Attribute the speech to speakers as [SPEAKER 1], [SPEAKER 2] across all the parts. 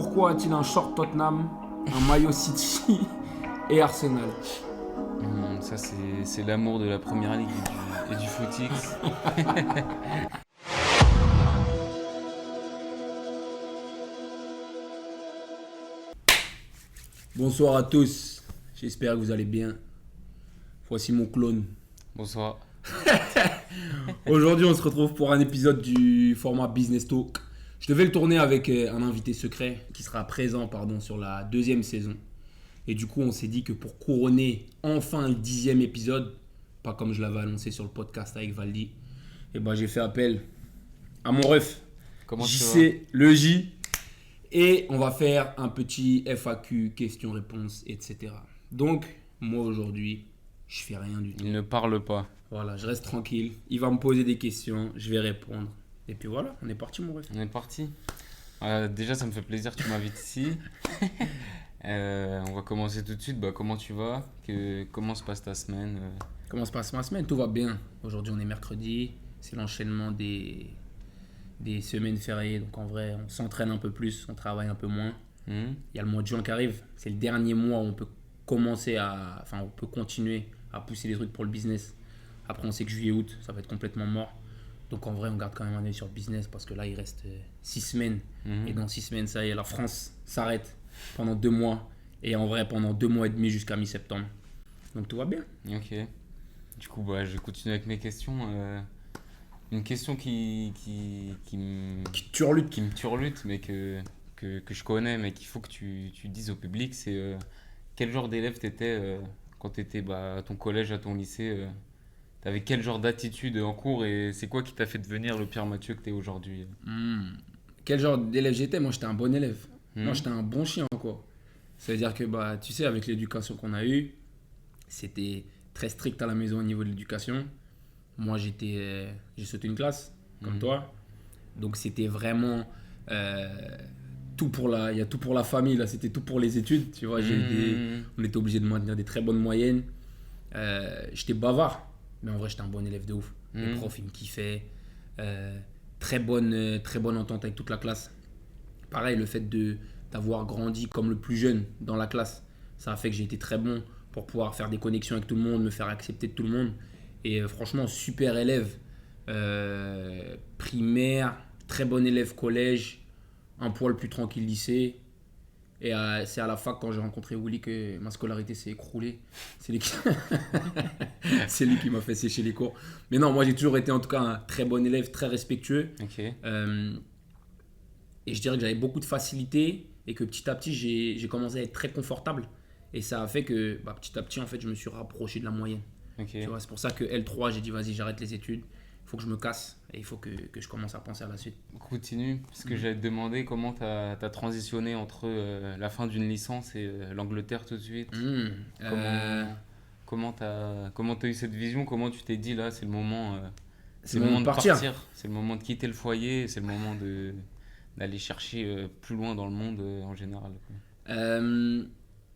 [SPEAKER 1] Pourquoi a-t-il un short Tottenham, un maillot City et Arsenal?
[SPEAKER 2] Ça, c'est l'amour de la première ligue et du footix.
[SPEAKER 1] Bonsoir à tous, j'espère que vous allez bien. Voici mon clone.
[SPEAKER 2] Bonsoir.
[SPEAKER 1] Aujourd'hui, on se retrouve pour un épisode du format Business Talk. Je devais le tourner avec un invité secret qui sera présent sur la deuxième saison. Et du coup, on s'est dit que pour couronner enfin le 10e épisode, pas comme je l'avais annoncé sur le podcast avec Valdi, j'ai fait appel à mon ref,
[SPEAKER 2] Comment tu vas?
[SPEAKER 1] JC, le J. Et on va faire un petit FAQ, questions-réponses, etc. Donc, moi aujourd'hui, je fais rien du tout.
[SPEAKER 2] Il ne parle pas.
[SPEAKER 1] Voilà, je reste tranquille. Il va me poser des questions, je vais répondre. Et puis voilà, on est parti mon ref.
[SPEAKER 2] On est parti. Déjà, ça me fait plaisir que tu m'invites ici. On va commencer tout de suite. Comment tu vas? Comment se passe ta semaine?
[SPEAKER 1] Comment se passe ma semaine? Tout va bien. Aujourd'hui, on est mercredi. C'est l'enchaînement des semaines fériées. Donc en vrai, on s'entraîne un peu plus, on travaille un peu moins. Il y a le mois de juin qui arrive. C'est le dernier mois où on peut on peut continuer à pousser les trucs pour le business. Après, on sait que juillet, août, ça va être complètement mort. Donc en vrai, on garde quand même un œil sur le business parce que là, il reste 6 semaines. Et dans 6 semaines, ça y est, la France s'arrête pendant 2 mois. Et en vrai, pendant 2 mois et demi jusqu'à mi-septembre. Donc tout va bien.
[SPEAKER 2] Ok. Du coup, je vais continuer avec mes questions. Une question qui
[SPEAKER 1] Turlute.
[SPEAKER 2] me turlute, mais que je connais, mais qu'il faut que tu dises au public, c'est quel genre d'élève t'étais quand t'étais à ton collège, à ton lycée. T'avais quel genre d'attitude en cours et c'est quoi qui t'a fait devenir le Pierre Mathieu que t'es aujourd'hui?
[SPEAKER 1] Quel genre d'élève j'étais? Moi, j'étais un bon élève.
[SPEAKER 2] Hmm.
[SPEAKER 1] Moi, j'étais un bon chien, quoi. C'est-à-dire que, tu sais, avec l'éducation qu'on a eue, c'était très strict à la maison au niveau de l'éducation. Moi, j'ai sauté une classe, comme toi. Donc, c'était vraiment il y a tout pour la famille, là. C'était tout pour les études, tu vois. On était obligé de maintenir des très bonnes moyennes. J'étais bavard, mais en vrai, j'étais un bon élève de ouf. Les profs, ils me kiffaient. Très bonne entente avec toute la classe. Pareil, le fait d'avoir grandi comme le plus jeune dans la classe, ça a fait que j'ai été très bon pour pouvoir faire des connexions avec tout le monde, me faire accepter de tout le monde. Et franchement, super élève primaire, très bon élève collège, un poil plus tranquille lycée. Et c'est à la fac, quand j'ai rencontré Willy, que ma scolarité s'est écroulée. C'est lui qui, c'est lui qui m'a fait sécher les cours. Mais non, moi j'ai toujours été en tout cas un très bon élève, très respectueux.
[SPEAKER 2] Ok.
[SPEAKER 1] Et je dirais que j'avais beaucoup de facilité et que petit à petit, j'ai commencé à être très confortable. Et ça a fait que petit à petit, en fait, je me suis rapproché de la moyenne.
[SPEAKER 2] Ok.
[SPEAKER 1] Tu vois, c'est pour ça que L3, j'ai dit, vas-y, j'arrête les études. Il faut que je me casse et il faut que je commence à penser à la suite.
[SPEAKER 2] Continue, parce que j'allais te demander comment t'as transitionné entre la fin d'une licence et l'Angleterre tout de suite. Comment t'as eu cette vision? Comment tu t'es dit là, c'est le moment,
[SPEAKER 1] c'est le moment de partir.
[SPEAKER 2] C'est le moment de quitter le foyer, c'est le moment d'aller chercher plus loin dans le monde en général, quoi.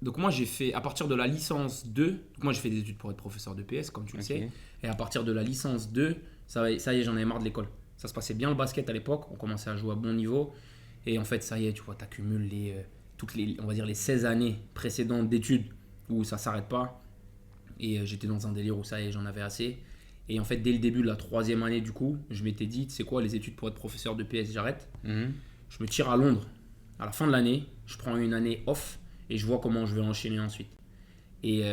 [SPEAKER 1] Donc moi j'ai fait, à partir de la licence 2, donc moi j'ai fait des études pour être professeur de PS comme tu le sais, et à partir de la licence 2, ça y est, j'en avais marre de l'école. Ça se passait bien le basket à l'époque, on commençait à jouer à bon niveau, et en fait ça y est, tu vois, t'accumules on va dire les 16 années précédentes d'études où ça s'arrête pas, et j'étais dans un délire où ça y est, j'en avais assez. Et en fait dès le début de la 3e année du coup, je m'étais dit, tu sais quoi, les études pour être professeur de PS j'arrête, je me tire à Londres. À la fin de l'année, je prends une année off, et je vois comment je vais enchaîner ensuite. Et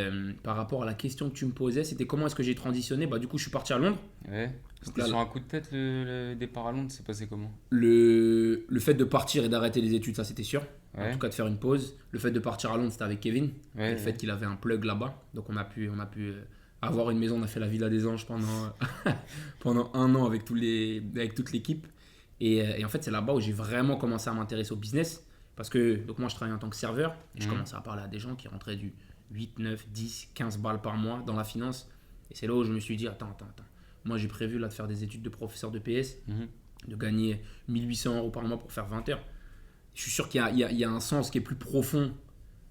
[SPEAKER 1] par rapport à la question que tu me posais, c'était comment est-ce que j'ai transitionné? Du coup, je suis parti à Londres.
[SPEAKER 2] Ouais. C'était sur un coup de tête le départ à Londres, c'est passé comment?
[SPEAKER 1] Le fait de partir et d'arrêter les études, ça c'était sûr.
[SPEAKER 2] Ouais.
[SPEAKER 1] En tout cas, de faire une pause. Le fait de partir à Londres, c'était avec Kevin.
[SPEAKER 2] Ouais,
[SPEAKER 1] Et le fait qu'il avait un plug là-bas. Donc on a pu avoir une maison. On a fait la Villa des Anges pendant 1 an avec toute l'équipe. Et en fait, c'est là-bas où j'ai vraiment commencé à m'intéresser au business. Parce que donc moi, je travaillais en tant que serveur. Et je commençais à parler à des gens qui rentraient du 8, 9, 10, 15 balles par mois dans la finance. Et c'est là où je me suis dit, attends. Moi, j'ai prévu là de faire des études de professeur de PS, de gagner 1800 € par mois pour faire 20 heures. Je suis sûr qu'il y a un sens qui est plus profond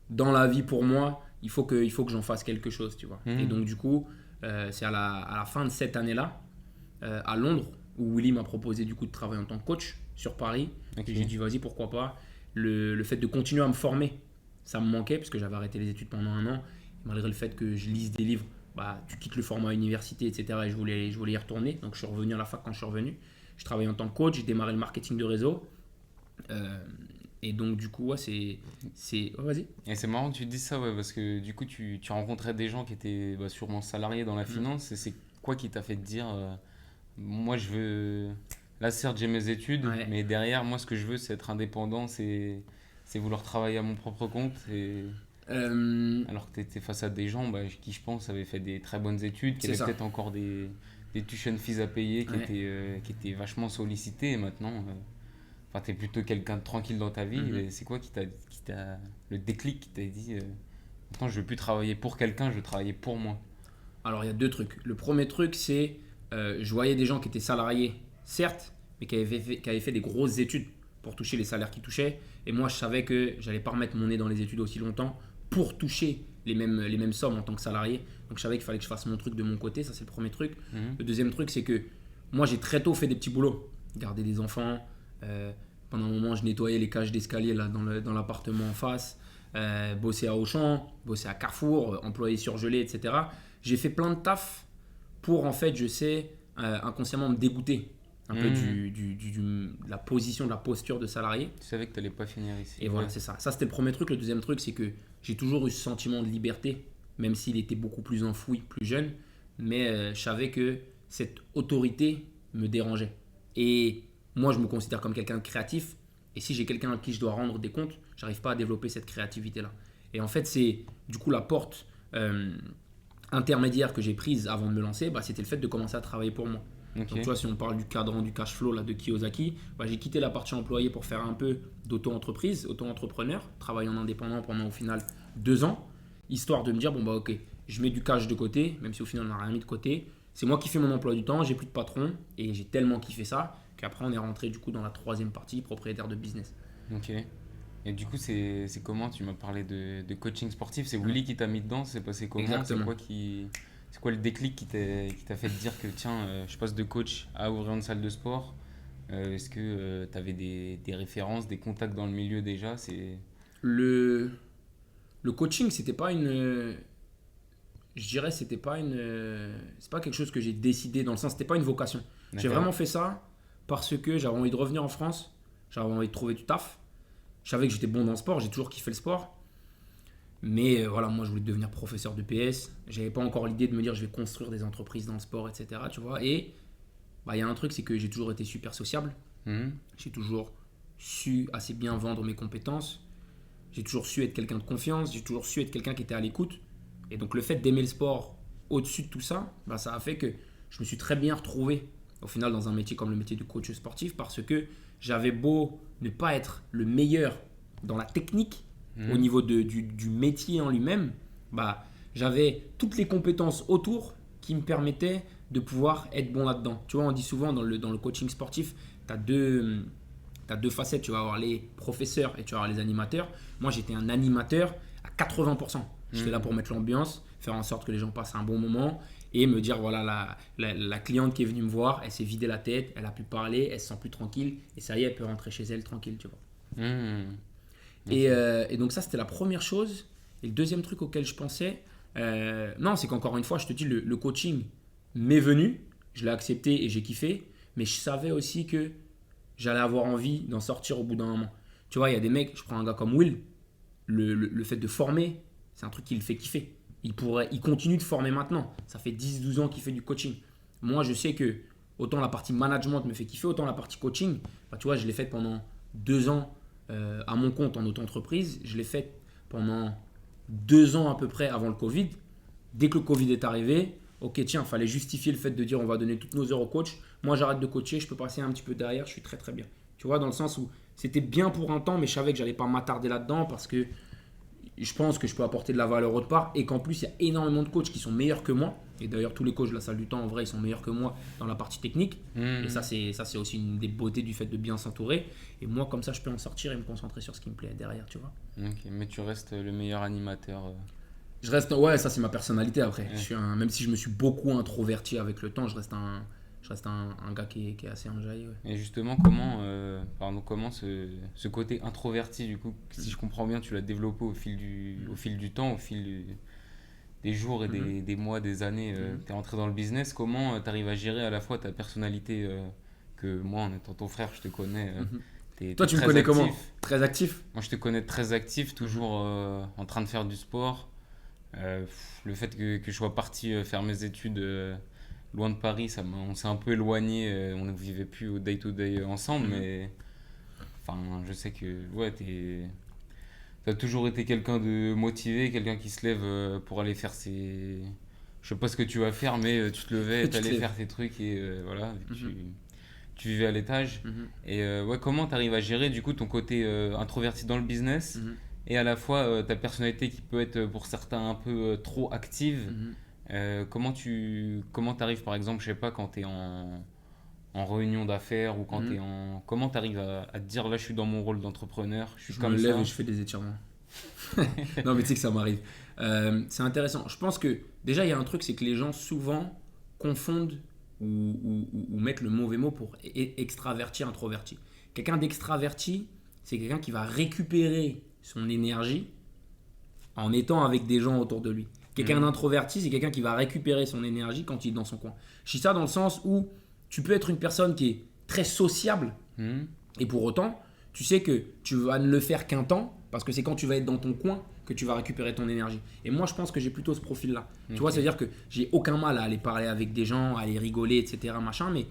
[SPEAKER 1] dans la vie pour moi. Il faut que j'en fasse quelque chose, tu vois. Et donc, du coup, c'est à la fin de cette année-là, à Londres, où Willy m'a proposé du coup de travailler en tant que coach sur Paris.
[SPEAKER 2] Ok.
[SPEAKER 1] Et j'ai dit, vas-y, pourquoi pas. le fait de continuer à me former, ça me manquait parce que j'avais arrêté les études pendant un an. Malgré le fait que je lise des livres, bah, tu quittes le format université, etc. Et je voulais y retourner. Donc je suis revenu à la fac quand je suis revenu. Je travaillais en tant que coach, j'ai démarré le marketing de réseau. Et donc du coup, ouais, Oh, vas-y.
[SPEAKER 2] Et c'est marrant que tu dises ça, ouais, parce que du coup, tu rencontrais des gens qui étaient sûrement salariés dans la finance. Et c'est quoi qui t'a fait te dire, moi, je veux. Là, certes, j'ai mes études,
[SPEAKER 1] Ouais.
[SPEAKER 2] mais derrière, moi, ce que je veux, c'est être indépendant, c'est vouloir travailler à mon propre compte. Alors que tu étais face à des gens qui, je pense, avaient fait des très bonnes études, qui
[SPEAKER 1] C'est
[SPEAKER 2] avaient
[SPEAKER 1] ça.
[SPEAKER 2] peut-être encore des tuition fees à payer,
[SPEAKER 1] Ouais.
[SPEAKER 2] qui étaient vachement sollicités. Et maintenant, enfin, tu es plutôt quelqu'un de tranquille dans ta vie.
[SPEAKER 1] Mhm.
[SPEAKER 2] Et c'est quoi le déclic qui t'a dit maintenant, je veux plus travailler pour quelqu'un, je veux travailler pour moi.
[SPEAKER 1] Alors il y a deux trucs. Le premier truc, c'est je voyais des gens qui étaient salariés, certes, mais qui avaient fait des grosses études pour toucher les salaires qu'ils touchaient. Et moi, je savais que j'allais pas remettre mon nez dans les études aussi longtemps pour toucher les mêmes sommes en tant que salarié. Donc je savais qu'il fallait que je fasse mon truc de mon côté. Ça, c'est le premier truc.
[SPEAKER 2] Mhm.
[SPEAKER 1] Le deuxième truc, c'est que moi, j'ai très tôt fait des petits boulots. Garder des enfants. Pendant un moment, je nettoyais les cages d'escalier là, dans l'appartement en face. Bosser à Auchan, bosser à Carrefour, employé surgelé, etc. J'ai fait plein de taf pour, en fait, je sais, inconsciemment me dégoûter un peu
[SPEAKER 2] Mhm.
[SPEAKER 1] de la position, de la posture de salarié.
[SPEAKER 2] Tu savais que tu n'allais pas finir ici.
[SPEAKER 1] Et voilà, c'est ça. Ça, c'était le premier truc. Le deuxième truc, c'est que j'ai toujours eu ce sentiment de liberté, même s'il était beaucoup plus enfoui, plus jeune. Mais je savais que cette autorité me dérangeait. Et moi, je me considère comme quelqu'un de créatif. Et si j'ai quelqu'un à qui je dois rendre des comptes, j'arrive pas à développer cette créativité-là. Et en fait, c'est du coup la porte intermédiaire que j'ai prise avant de me lancer, bah, c'était le fait de commencer à travailler pour moi.
[SPEAKER 2] Ok.
[SPEAKER 1] Donc tu vois, si on parle du cadran du cash flow là, de Kiyosaki, bah, j'ai quitté la partie employée pour faire un peu d'auto-entreprise, auto-entrepreneur, travailler en indépendant pendant au final 2 ans, histoire de me dire, bon bah ok, je mets du cash de côté, même si au final on n'a rien mis de côté, c'est moi qui fais mon emploi du temps, j'ai plus de patron, et j'ai tellement kiffé ça, qu'après on est rentré du coup dans la troisième partie, propriétaire de business.
[SPEAKER 2] Ok. Et du coup, c'est comment? Tu m'as parlé de coaching sportif. C'est
[SPEAKER 1] Ouais.
[SPEAKER 2] Willy qui t'a mis dedans? C'est passé comment?
[SPEAKER 1] Exactement.
[SPEAKER 2] C'est quoi le déclic qui t'a fait te dire que tiens, je passe de coach à ouvrir une salle de sport? Est-ce que tu avais des références, des contacts dans le milieu déjà?
[SPEAKER 1] Le, le coaching, c'était pas une... Je dirais c'était pas une... C'est pas quelque chose que j'ai décidé dans le sens, c'était pas une vocation. J'ai
[SPEAKER 2] D'accord.
[SPEAKER 1] vraiment fait ça parce que j'avais envie de revenir en France, j'avais envie de trouver du taf. Je savais que j'étais bon dans le sport, j'ai toujours kiffé le sport. Mais voilà, moi je voulais devenir professeur de PS. J'avais pas encore l'idée de me dire je vais construire des entreprises dans le sport, etc. Tu vois. Et bah, il y a un truc, c'est que j'ai toujours été super sociable.
[SPEAKER 2] Mhm.
[SPEAKER 1] J'ai toujours su assez bien vendre mes compétences. J'ai toujours su être quelqu'un de confiance. J'ai toujours su être quelqu'un qui était à l'écoute. Et donc le fait d'aimer le sport au-dessus de tout ça, bah, ça a fait que je me suis très bien retrouvé au final dans un métier comme le métier de coach sportif parce que j'avais beau ne pas être le meilleur dans la technique au
[SPEAKER 2] Mhm.
[SPEAKER 1] niveau du métier en lui-même, bah, j'avais toutes les compétences autour qui me permettaient de pouvoir être bon là-dedans. Tu vois, on dit souvent dans le coaching sportif, tu as t'as deux facettes. Tu vas avoir les professeurs et tu vas avoir les animateurs. Moi, j'étais un animateur à 80%. J'étais là
[SPEAKER 2] Mhm.
[SPEAKER 1] pour mettre l'ambiance, faire en sorte que les gens passent un bon moment et me dire voilà, la cliente qui est venue me voir, elle s'est vidée la tête, elle a pu parler, elle se sent plus tranquille et ça y est, elle peut rentrer chez elle tranquille, tu vois.
[SPEAKER 2] Mhm. Ok.
[SPEAKER 1] Et donc, ça, c'était la première chose. Et le deuxième truc auquel je pensais, non, c'est qu'encore une fois, je te dis, le coaching m'est venu, je l'ai accepté et j'ai kiffé, mais je savais aussi que j'allais avoir envie d'en sortir au bout d'un moment. Tu vois, il y a des mecs, je prends un gars comme Will, le fait de former, c'est un truc qui le fait kiffer. Il continue de former maintenant. Ça fait 10-12 ans qu'il fait du coaching. Moi, je sais que autant la partie management me fait kiffer, autant la partie coaching, bah, tu vois, je l'ai faite pendant 2 ans à mon compte en auto-entreprise. Je l'ai faite pendant 2 ans à peu près avant le Covid. Dès que le Covid est arrivé, ok, tiens, il fallait justifier le fait de dire on va donner toutes nos heures au coach. Moi, j'arrête de coacher, je peux passer un petit peu derrière, je suis très très bien. Tu vois, dans le sens où c'était bien pour un temps, mais je savais que j'allais pas m'attarder là-dedans parce que je pense que je peux apporter de la valeur autre part et qu'en plus, il y a énormément de coachs qui sont meilleurs que moi. Et d'ailleurs, tous les coachs de la salle du temps, en vrai, ils sont meilleurs que moi dans la partie technique. Et
[SPEAKER 2] Mhm.
[SPEAKER 1] ça, c'est aussi une des beautés du fait de bien s'entourer. Et moi, comme ça, je peux en sortir et me concentrer sur ce qui me plaît derrière, tu vois.
[SPEAKER 2] Ok. Mais tu restes le meilleur animateur.
[SPEAKER 1] Je reste, ouais, ça c'est ma personnalité après.
[SPEAKER 2] Ouais.
[SPEAKER 1] Même si je me suis beaucoup introverti avec le temps, je reste un je reste un gars qui est assez enjaillé. Ouais.
[SPEAKER 2] Et justement, comment ce côté introverti, du coup, si je comprends bien, tu l'as développé au fil du temps, des jours et des mois, des années, tu es rentré dans le business. Comment tu arrives à gérer à la fois ta personnalité, que moi, en étant ton frère, je te connais,
[SPEAKER 1] Toi, tu me connais comment? Très actif?
[SPEAKER 2] Moi, je te connais très actif, toujours en train de faire du sport. Le fait que je sois parti faire mes études loin de Paris, on s'est un peu éloigné. On ne vivait plus au day-to-day ensemble, mais enfin, je sais que ouais, t'as toujours été quelqu'un de motivé, quelqu'un qui se lève pour aller faire ses. Je sais pas ce que tu vas faire, mais tu te levais, t'allais faire tes trucs et voilà, tu vivais à l'étage. Et ouais, comment tu arrives à gérer du coup ton côté introverti dans le business et à la fois ta personnalité qui peut être pour certains un peu trop active. Comment t'arrives par exemple, je sais pas, quand tu es en réunion d'affaires ou quand tu es en. Comment tu arrives à te dire là je suis dans mon rôle d'entrepreneur,
[SPEAKER 1] je me lève et je fais des étirements. Non, mais tu sais que ça m'arrive. C'est intéressant. Je pense que déjà, il y a un truc, c'est que les gens souvent confondent ou mettre le mauvais mot pour extraverti, introverti. Quelqu'un d'extraverti, c'est quelqu'un qui va récupérer son énergie en étant avec des gens autour de lui. Quelqu'un d'introverti, c'est quelqu'un qui va récupérer son énergie quand il est dans son coin. Je dis ça dans le sens où tu peux être une personne qui est très sociable et pour autant, tu sais que tu vas ne le faire qu'un temps parce que c'est quand tu vas être dans ton coin que tu vas récupérer ton énergie. Et moi, je pense que j'ai plutôt ce profil-là. Okay. Tu vois, c'est-à-dire que j'ai aucun mal à aller parler avec des gens, à aller rigoler, etc. Machin, mais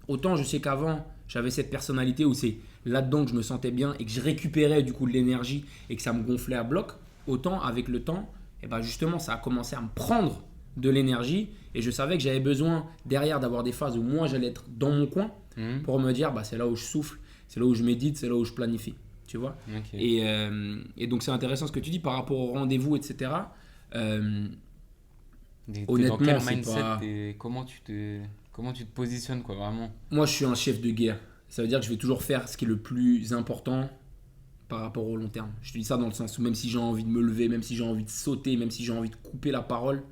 [SPEAKER 1] autant je sais qu'avant, j'avais cette personnalité où c'est là-dedans que je me sentais bien et que je récupérais du coup de l'énergie et que ça me gonflait à bloc, autant avec le temps, et ben justement, ça a commencé à me prendre de l'énergie et je savais que j'avais besoin derrière d'avoir des phases où moi, j'allais être dans mon coin pour me dire, bah, c'est là où je souffle, c'est là où je médite, c'est là où je planifie. Tu vois et donc c'est intéressant ce que tu dis par rapport au rendez-vous, etc.
[SPEAKER 2] Honnêtement, dans quel mindset comment tu te positionnes quoi, vraiment?
[SPEAKER 1] Moi, je suis un chef de guerre. Ça veut dire que je vais toujours faire ce qui est le plus important par rapport au long terme. Je te dis ça dans le sens où même si j'ai envie de me lever, même si j'ai envie de sauter, même si j'ai envie de couper la parole,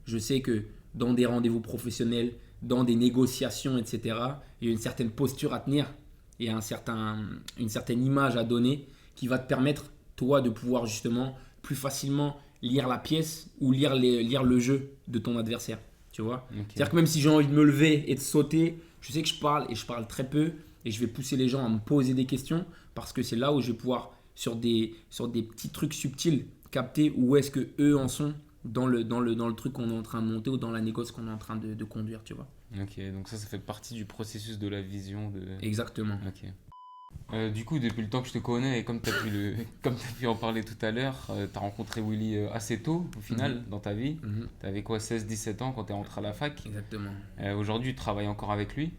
[SPEAKER 1] je sais que dans des rendez-vous professionnels, dans des négociations, etc., il y a une certaine posture à tenir. Il y a une certaine image à donner qui va te permettre, toi, de pouvoir justement plus facilement lire la pièce ou lire le jeu de ton adversaire. Tu vois C'est-à-dire que même si j'ai envie de me lever et de sauter, je sais que je parle et je parle très peu et je vais pousser les gens à me poser des questions parce que c'est là où je vais pouvoir, sur des petits trucs subtils, capter où est-ce que eux en sont dans le truc qu'on est en train de monter ou dans la négoce qu'on est en train de conduire, tu vois.
[SPEAKER 2] Ok, donc ça fait partie du processus de la vision.
[SPEAKER 1] Exactement.
[SPEAKER 2] Ok. Du coup, depuis le temps que je te connais, et comme tu as pu en parler tout à l'heure, tu as rencontré Willy assez tôt, au final, dans ta vie. Tu avais quoi, 16-17 ans quand tu es rentré à la fac?
[SPEAKER 1] Exactement.
[SPEAKER 2] Aujourd'hui, tu travailles encore avec lui.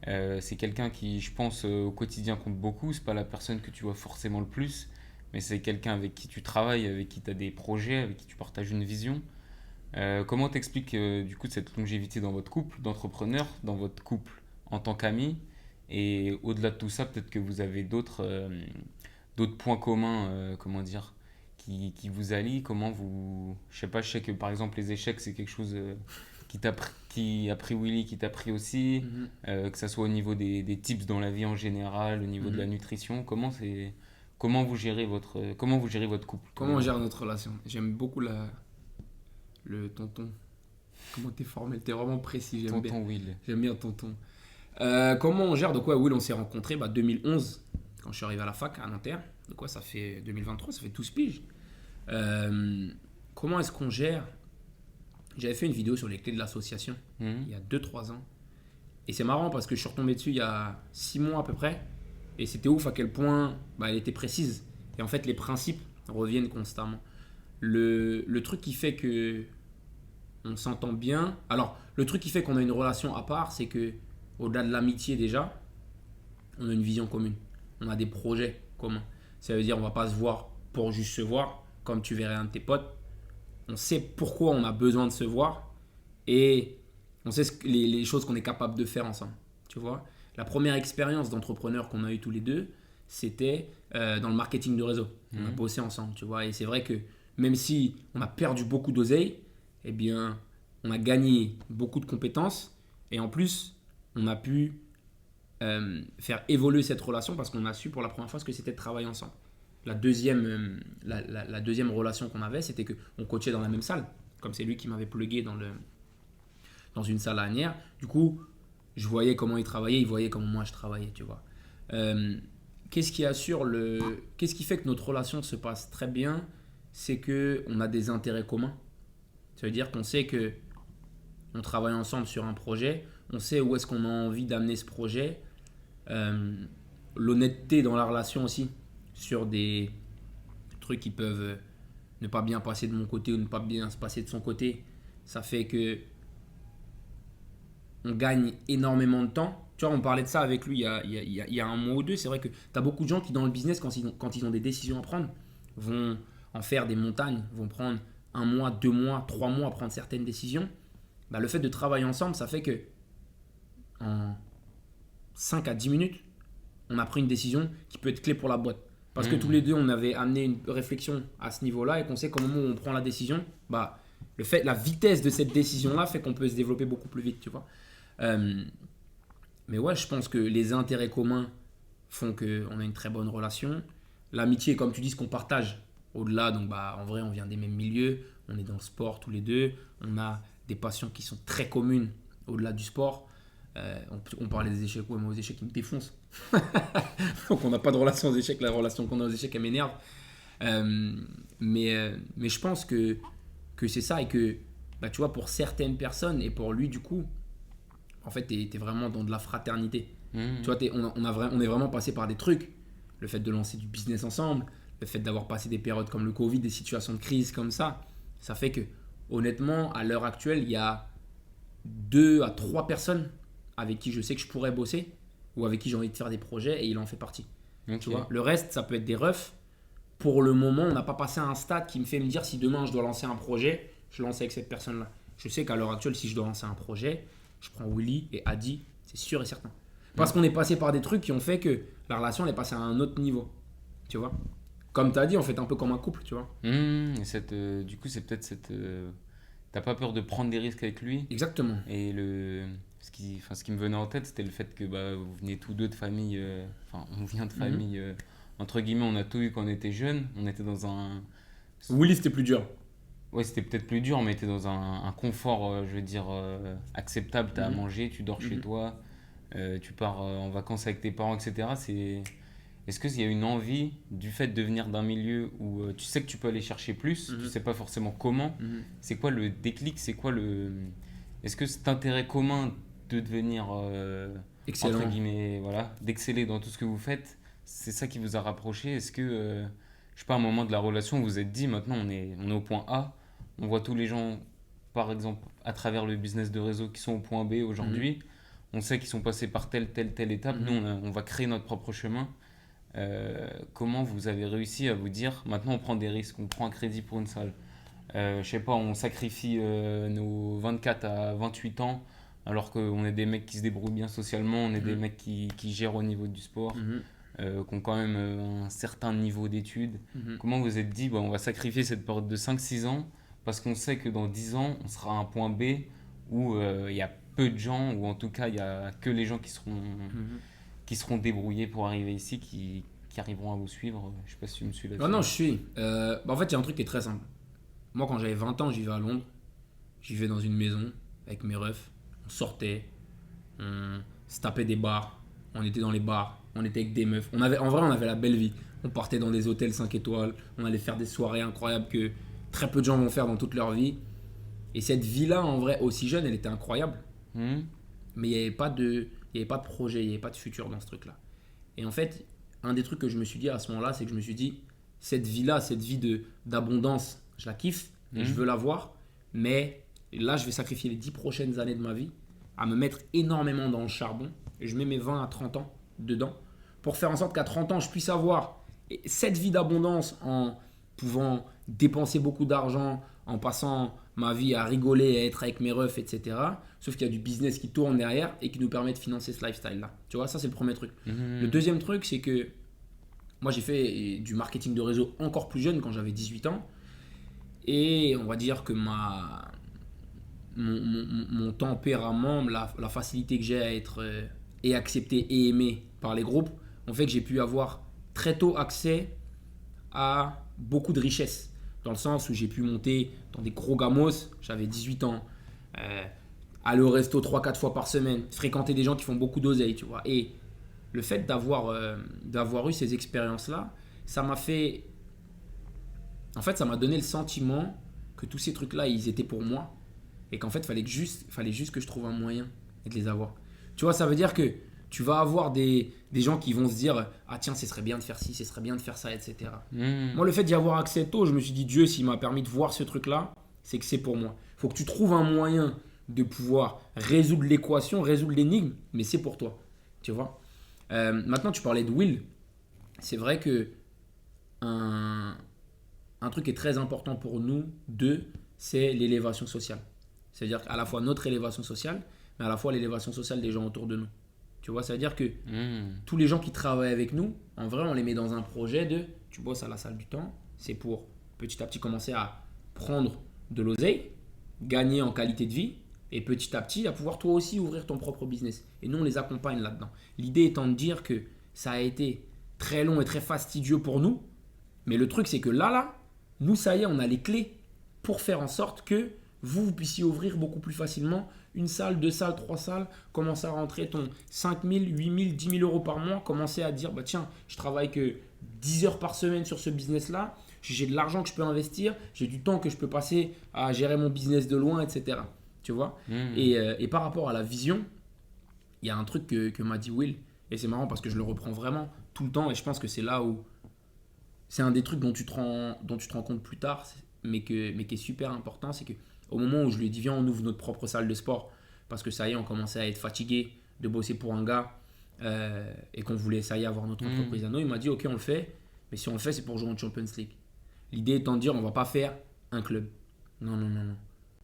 [SPEAKER 2] C'est quelqu'un qui, je pense, au quotidien compte beaucoup. C'est pas la personne que tu vois forcément le plus, mais c'est quelqu'un avec qui tu travailles, avec qui tu as des projets, avec qui tu partages une vision. Comment t'expliques du coup cette longévité dans votre couple d'entrepreneur, dans votre couple en tant qu'ami, et au-delà de tout ça, peut-être que vous avez d'autres points communs, comment dire, qui vous allient. Je sais pas, je sais que par exemple les échecs c'est quelque chose qui a pris Willy, qui t'a pris aussi, que ça soit au niveau des tips dans la vie en général, au niveau de la nutrition. Comment vous gérez votre couple?
[SPEAKER 1] Comment on gère notre relation? J'aime beaucoup le tonton. Comment t'es formel? T'es vraiment précis. J'aime
[SPEAKER 2] tonton
[SPEAKER 1] bien.
[SPEAKER 2] Will.
[SPEAKER 1] J'aime bien tonton. Comment on gère? Donc ouais, Will, on s'est rencontrés 2011 quand je suis arrivé à la fac à Nanterre. Donc ouais, ça fait 2023, ça fait 12 piges. Comment est-ce qu'on gère? J'avais fait une vidéo sur les clés de l'association il y a 2-3 ans. Et c'est marrant parce que je suis retombé dessus il y a 6 mois à peu près. Et c'était ouf à quel point elle était précise. Et en fait, les principes reviennent constamment. Le truc qui fait que on s'entend bien. Alors, le truc qui fait qu'on a une relation à part, c'est que au-delà de l'amitié déjà, on a une vision commune. On a des projets communs. Ça veut dire on va pas se voir pour juste se voir, comme tu verrais un de tes potes. On sait pourquoi on a besoin de se voir et on sait les choses qu'on est capable de faire ensemble. Tu vois, la première expérience d'entrepreneur qu'on a eu tous les deux, c'était dans le marketing de réseau. On a bossé ensemble, tu vois. Et c'est vrai que même si on a perdu beaucoup d'oseille, eh bien, on a gagné beaucoup de compétences. Et en plus, on a pu faire évoluer cette relation parce qu'on a su pour la première fois ce que c'était de travailler ensemble. La deuxième relation qu'on avait, c'était qu'on coachait dans la même salle. Comme c'est lui qui m'avait plugué dans une salle à Agnières. Du coup, je voyais comment il travaillait, il voyait comment moi je travaillais, tu vois. Qu'est-ce qui fait que notre relation se passe très bien? C'est qu'on a des intérêts communs. Ça veut dire qu'on sait que on travaille ensemble sur un projet, on sait où est-ce qu'on a envie d'amener ce projet. L'honnêteté dans la relation aussi, sur des trucs qui peuvent ne pas bien passer de mon côté ou ne pas bien se passer de son côté, ça fait que on gagne énormément de temps. Tu vois, on parlait de ça avec lui il y a un mois ou deux. C'est vrai que tu as beaucoup de gens qui, dans le business, quand ils ont des décisions à prendre, vont en faire des montagnes, vont prendre 1 mois, 2 mois, 3 mois à prendre certaines décisions. Bah, le fait de travailler ensemble, ça fait que en 5 à 10 minutes, on a pris une décision qui peut être clé pour la boîte. Parce que tous les deux, on avait amené une réflexion à ce niveau-là et qu'on sait qu'au moment où on prend la décision, bah, la vitesse de cette décision-là fait qu'on peut se développer beaucoup plus vite, tu vois. Mais ouais, je pense que les intérêts communs font qu'on a une très bonne relation. L'amitié, comme tu dis, ce qu'on partage au-delà, donc bah, en vrai, on vient des mêmes milieux, on est dans le sport tous les deux, on a des passions qui sont très communes au-delà du sport. On parlait des échecs, ouais, moi aux échecs, ils me défoncent. Donc on n'a pas de relation aux échecs, la relation qu'on a aux échecs, elle m'énerve. Mais je pense que c'est ça et que, bah, tu vois, pour certaines personnes et pour lui, du coup, en fait, t'es vraiment dans de la fraternité. Tu vois, on est vraiment passé par des trucs. Le fait de lancer du business ensemble, le fait d'avoir passé des périodes comme le Covid, des situations de crise comme ça fait que, honnêtement, à l'heure actuelle, il y a 2 à 3 personnes avec qui je sais que je pourrais bosser ou avec qui j'ai envie de faire des projets et il en fait partie.
[SPEAKER 2] Ok.
[SPEAKER 1] Tu vois, le reste, ça peut être des refs. Pour le moment, on n'a pas passé à un stade qui me fait me dire si demain je dois lancer un projet, je lance avec cette personne-là. Je sais qu'à l'heure actuelle, si je dois lancer un projet, je prends Willy et Adi, c'est sûr et certain. Parce qu'on est passé par des trucs qui ont fait que la relation elle est passée à un autre niveau. Tu vois, comme tu as dit, on fait un peu comme un couple, tu vois.
[SPEAKER 2] Et du coup, c'est peut-être cette. T'as pas peur de prendre des risques avec lui.
[SPEAKER 1] Exactement.
[SPEAKER 2] Et ce qui me venait en tête, c'était le fait que bah, vous venez tous deux de familles. Enfin, on vient de familles. Entre guillemets, on a tout eu quand on était jeune. On était dans un.
[SPEAKER 1] Willy, c'était plus dur.
[SPEAKER 2] Ouais, c'était peut-être plus dur, mais t'es dans un confort, je veux dire, acceptable. T'as à
[SPEAKER 1] Mhm.
[SPEAKER 2] manger, tu dors chez
[SPEAKER 1] Mhm.
[SPEAKER 2] toi, tu pars en vacances avec tes parents, etc. Est-ce qu'il y a une envie du fait de venir d'un milieu où tu sais que tu peux aller chercher plus, tu sais pas forcément comment,
[SPEAKER 1] Mhm.
[SPEAKER 2] c'est quoi le déclic, c'est quoi le... Est-ce que cet intérêt commun de devenir, entre
[SPEAKER 1] Excellent.
[SPEAKER 2] guillemets, voilà, d'exceller dans tout ce que vous faites, c'est ça qui vous a rapproché? Est-ce que, je sais pas, à un moment de la relation, vous vous êtes dit, maintenant on est au point A, on voit tous les gens, par exemple, à travers le business de réseau qui sont au point B
[SPEAKER 1] Mhm.
[SPEAKER 2] aujourd'hui, on sait qu'ils sont passés par telle étape, nous
[SPEAKER 1] Mhm.
[SPEAKER 2] on va créer notre propre chemin. Comment vous avez réussi à vous dire maintenant on prend des risques, on prend un crédit pour une salle, je sais pas, on sacrifie nos 24 à 28 ans alors qu'on est des mecs qui se débrouillent bien socialement, on est des
[SPEAKER 1] Mhm.
[SPEAKER 2] mecs qui gèrent au niveau du sport,
[SPEAKER 1] Mhm.
[SPEAKER 2] qui ont quand même un certain niveau d'études.
[SPEAKER 1] Mhm.
[SPEAKER 2] Comment vous vous êtes dit bah, on va sacrifier cette période de 5 6 ans parce qu'on sait que dans 10 ans on sera à un point B où il y a peu de gens, ou en tout cas il y a que les gens
[SPEAKER 1] Mhm.
[SPEAKER 2] qui seront débrouillés pour arriver ici, qui arriveront à vous suivre. Je sais pas si tu me suis
[SPEAKER 1] Ah
[SPEAKER 2] là-dessus.
[SPEAKER 1] non, je suis. Bah, en fait, il y a un truc qui est très simple. Moi, quand j'avais 20 ans, j'y vais à Londres. J'y vais dans une maison avec mes refs. On sortait, on se tapait des bars. On était dans les bars. On était avec des meufs. En vrai, on avait la belle vie. On partait dans des hôtels 5 étoiles. On allait faire des soirées incroyables que très peu de gens vont faire dans toute leur vie. Et cette vie-là, en vrai, aussi jeune, elle était incroyable.
[SPEAKER 2] Hmm.
[SPEAKER 1] Mais il y avait pas de projet, il n'y avait pas de futur dans ce truc-là. Et en fait, un des trucs que je me suis dit à ce moment-là, c'est que je me suis dit, cette vie-là, cette vie d'abondance, je la kiffe et je
[SPEAKER 2] Hmm.
[SPEAKER 1] veux l'avoir. Mais là, je vais sacrifier les 10 prochaines années de ma vie à me mettre énormément dans le charbon. Et je mets mes 20 à 30 ans dedans pour faire en sorte qu'à 30 ans, je puisse avoir cette vie d'abondance en pouvant dépenser beaucoup d'argent, en passant ma vie à rigoler, à être avec mes refs, etc. Sauf qu'il y a du business qui tourne derrière et qui nous permet de financer ce lifestyle-là. Tu vois, ça c'est le premier truc. Le
[SPEAKER 2] Hmm.
[SPEAKER 1] deuxième truc, c'est que moi j'ai fait du marketing de réseau encore plus jeune quand j'avais 18 ans. Et on va dire que mon tempérament, la facilité que j'ai à être et accepté et aimé par les groupes, ont fait que j'ai pu avoir très tôt accès à beaucoup de richesses. Dans le sens où j'ai pu monter dans des gros gamos, j'avais 18 ans, aller au resto 3-4 fois par semaine, fréquenter des gens qui font beaucoup d'oseille, tu vois. Et le fait d'avoir eu ces expériences-là, ça m'a fait... En fait, ça m'a donné le sentiment que tous ces trucs-là, ils étaient pour moi. Et qu'en fait, fallait juste que je trouve un moyen de les avoir. Tu vois, ça veut dire que tu vas avoir des gens qui vont se dire « Ah tiens, ce serait bien de faire ci, ce serait bien de faire ça, etc. » Moi, le fait d'y avoir accès tôt, je me suis dit « Dieu, s'il m'a permis de voir ce truc-là, c'est que c'est pour moi. » Il faut que tu trouves un moyen de pouvoir résoudre l'équation, résoudre l'énigme, mais c'est pour toi. Tu vois. Maintenant, tu parlais de Will. C'est vrai que un truc qui est très important pour nous deux, c'est l'élévation sociale. C'est-à-dire à la fois notre élévation sociale, mais à la fois l'élévation sociale des gens autour de nous. Tu vois, ça veut dire que tous les gens qui travaillent avec nous, en vrai, on les met dans un projet de tu bosses à la salle du temps, c'est pour petit à petit commencer à prendre de l'oseille, gagner en qualité de vie et petit à petit à pouvoir toi aussi ouvrir ton propre business. Et nous, on les accompagne là-dedans. L'idée étant de dire que ça a été très long et très fastidieux pour nous, mais le truc, c'est que là, nous, ça y est, on a les clés pour faire en sorte que vous puissiez ouvrir beaucoup plus facilement une salle, 2 salles, 3 salles, commencer à rentrer ton 5 000, 8 000, 10 000 euros par mois, commencer à dire, bah tiens, je travaille que 10 heures par semaine sur ce business-là, j'ai de l'argent que je peux investir, j'ai du temps que je peux passer à gérer mon business de loin, etc. Tu vois. Et par rapport à la vision, il y a un truc que m'a dit Will, et c'est marrant parce que je le reprends vraiment tout le temps, et je pense que c'est là où c'est un des trucs dont tu te rends compte plus tard, mais qui est super important, c'est qu'au moment où je lui ai dit viens on ouvre notre propre salle de sport, parce que ça y est on commençait à être fatigué de bosser pour un gars et qu'on voulait ça y est avoir notre entreprise à nous, il m'a dit ok on le fait, mais si on le fait c'est pour jouer en Champions League. L'idée étant de dire on va pas faire un club, non.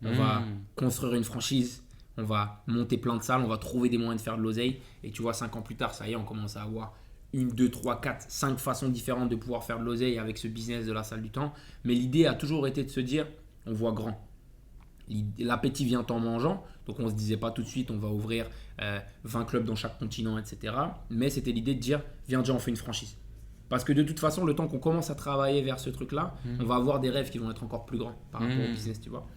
[SPEAKER 1] On va construire une franchise, on va monter plein de salles, on va trouver des moyens de faire de l'oseille, et tu vois 5 ans plus tard ça y est on commence à avoir 1, 2, 3, 4, 5 façons différentes de pouvoir faire de l'oseille avec ce business de la salle du temps. Mais l'idée a toujours été de se dire, on voit grand. L'appétit vient en mangeant. Donc on ne se disait pas tout de suite, on va ouvrir 20 clubs dans chaque continent, etc. Mais c'était l'idée de dire, viens déjà, on fait une franchise. Parce que de toute façon, le temps qu'on commence à travailler vers ce truc-là, on va avoir des rêves qui vont être encore plus grands par rapport au business, tu vois.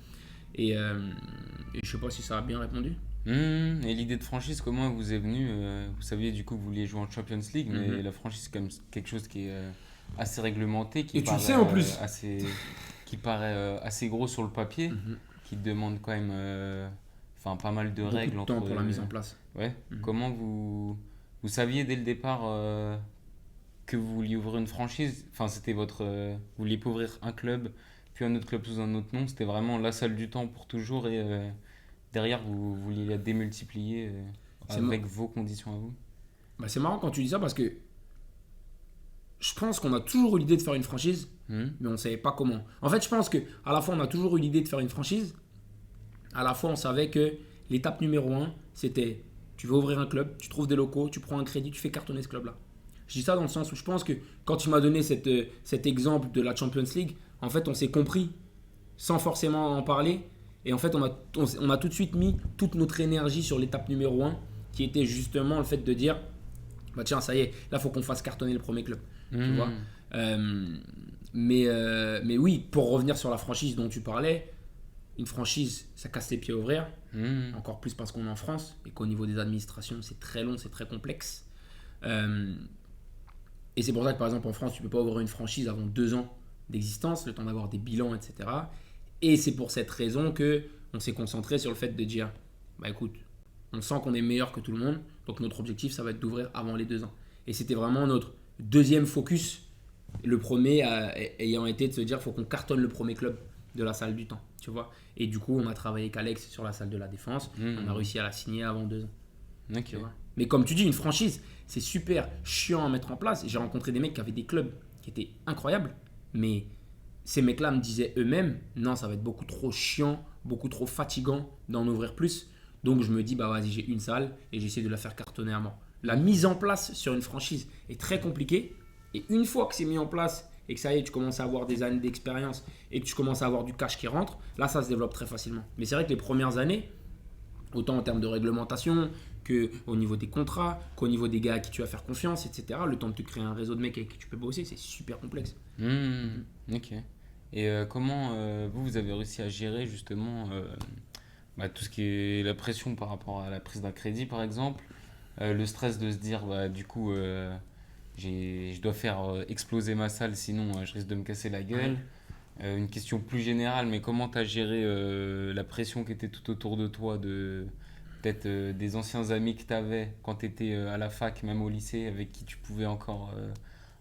[SPEAKER 1] Et je ne sais pas si ça a bien répondu.
[SPEAKER 2] Et l'idée de franchise, comment elle vous est venue Vous saviez du coup que vous vouliez jouer en Champions League, mais la franchise c'est quand même quelque chose qui est assez réglementé, qui
[SPEAKER 1] et tu
[SPEAKER 2] paraît,
[SPEAKER 1] le sais en plus
[SPEAKER 2] qui paraît assez gros sur le papier, qui demande quand même pas mal de
[SPEAKER 1] beaucoup
[SPEAKER 2] règles
[SPEAKER 1] de temps pour la mise en place.
[SPEAKER 2] Ouais. Comment vous saviez dès le départ que vous vouliez ouvrir une franchise, enfin c'était vous vouliez pas ouvrir un club puis un autre club sous un autre nom, c'était vraiment la salle du temps pour toujours et derrière vous vouliez la démultiplier avec vos conditions à vous.
[SPEAKER 1] Bah, c'est marrant quand tu dis ça parce que je pense qu'on a toujours eu l'idée de faire une franchise, mais on ne savait pas comment. En fait, je pense qu'à la fois on a toujours eu l'idée de faire une franchise, à la fois on savait que l'étape numéro 1 c'était tu veux ouvrir un club, tu trouves des locaux, tu prends un crédit, tu fais cartonner ce club-là. Je dis ça dans le sens où je pense que quand tu m'as donné cet exemple de la Champions League, en fait on s'est compris sans forcément en parler. Et en fait, on a tout de suite mis toute notre énergie sur l'étape numéro 1, qui était justement le fait de dire bah tiens, ça y est, là, il faut qu'on fasse cartonner le premier club. Tu vois mais oui, pour revenir sur la franchise dont tu parlais, une franchise, ça casse les pieds à ouvrir. Encore plus parce qu'on est en France et qu'au niveau des administrations, c'est très long, c'est très complexe. Et c'est pour ça que, par exemple, en France, tu ne peux pas ouvrir une franchise avant 2 ans d'existence, le temps d'avoir des bilans, etc. Et c'est pour cette raison qu'on s'est concentré sur le fait de dire bah écoute, on sent qu'on est meilleur que tout le monde, donc notre objectif, ça va être d'ouvrir avant les 2 ans. Et c'était vraiment notre deuxième focus, le premier ayant été de se dire faut qu'on cartonne le premier club de la salle du temps, tu vois. Et du coup, on a travaillé avec Alex sur la salle de la Défense, on a réussi à la signer avant 2 ans.
[SPEAKER 2] Okay.
[SPEAKER 1] Tu vois. Mais comme tu dis, une franchise, c'est super chiant à mettre en place. J'ai rencontré des mecs qui avaient des clubs qui étaient incroyables, mais ces mecs-là me disaient eux-mêmes, non, ça va être beaucoup trop chiant, beaucoup trop fatigant d'en ouvrir plus. Donc je me dis, bah vas-y, j'ai une salle et j'essaie de la faire cartonner à mort. La mise en place sur une franchise est très compliquée. Et une fois que c'est mis en place et que ça y est, tu commences à avoir des années d'expérience et que tu commences à avoir du cash qui rentre, là, ça se développe très facilement. Mais c'est vrai que les premières années, autant en termes de réglementation qu'au niveau des contrats, qu'au niveau des gars à qui tu vas faire confiance, etc., le temps de te créer un réseau de mecs avec qui tu peux bosser, c'est super complexe.
[SPEAKER 2] Ok. Et comment vous avez réussi à gérer justement tout ce qui est la pression par rapport à la prise d'un crédit, par exemple, le stress de se dire, du coup, je dois faire exploser ma salle, sinon je risque de me casser la gueule. Une question plus générale, mais comment tu as géré la pression qui était tout autour de toi, de peut-être des anciens amis que tu avais quand tu étais à la fac, même au lycée, avec qui tu pouvais encore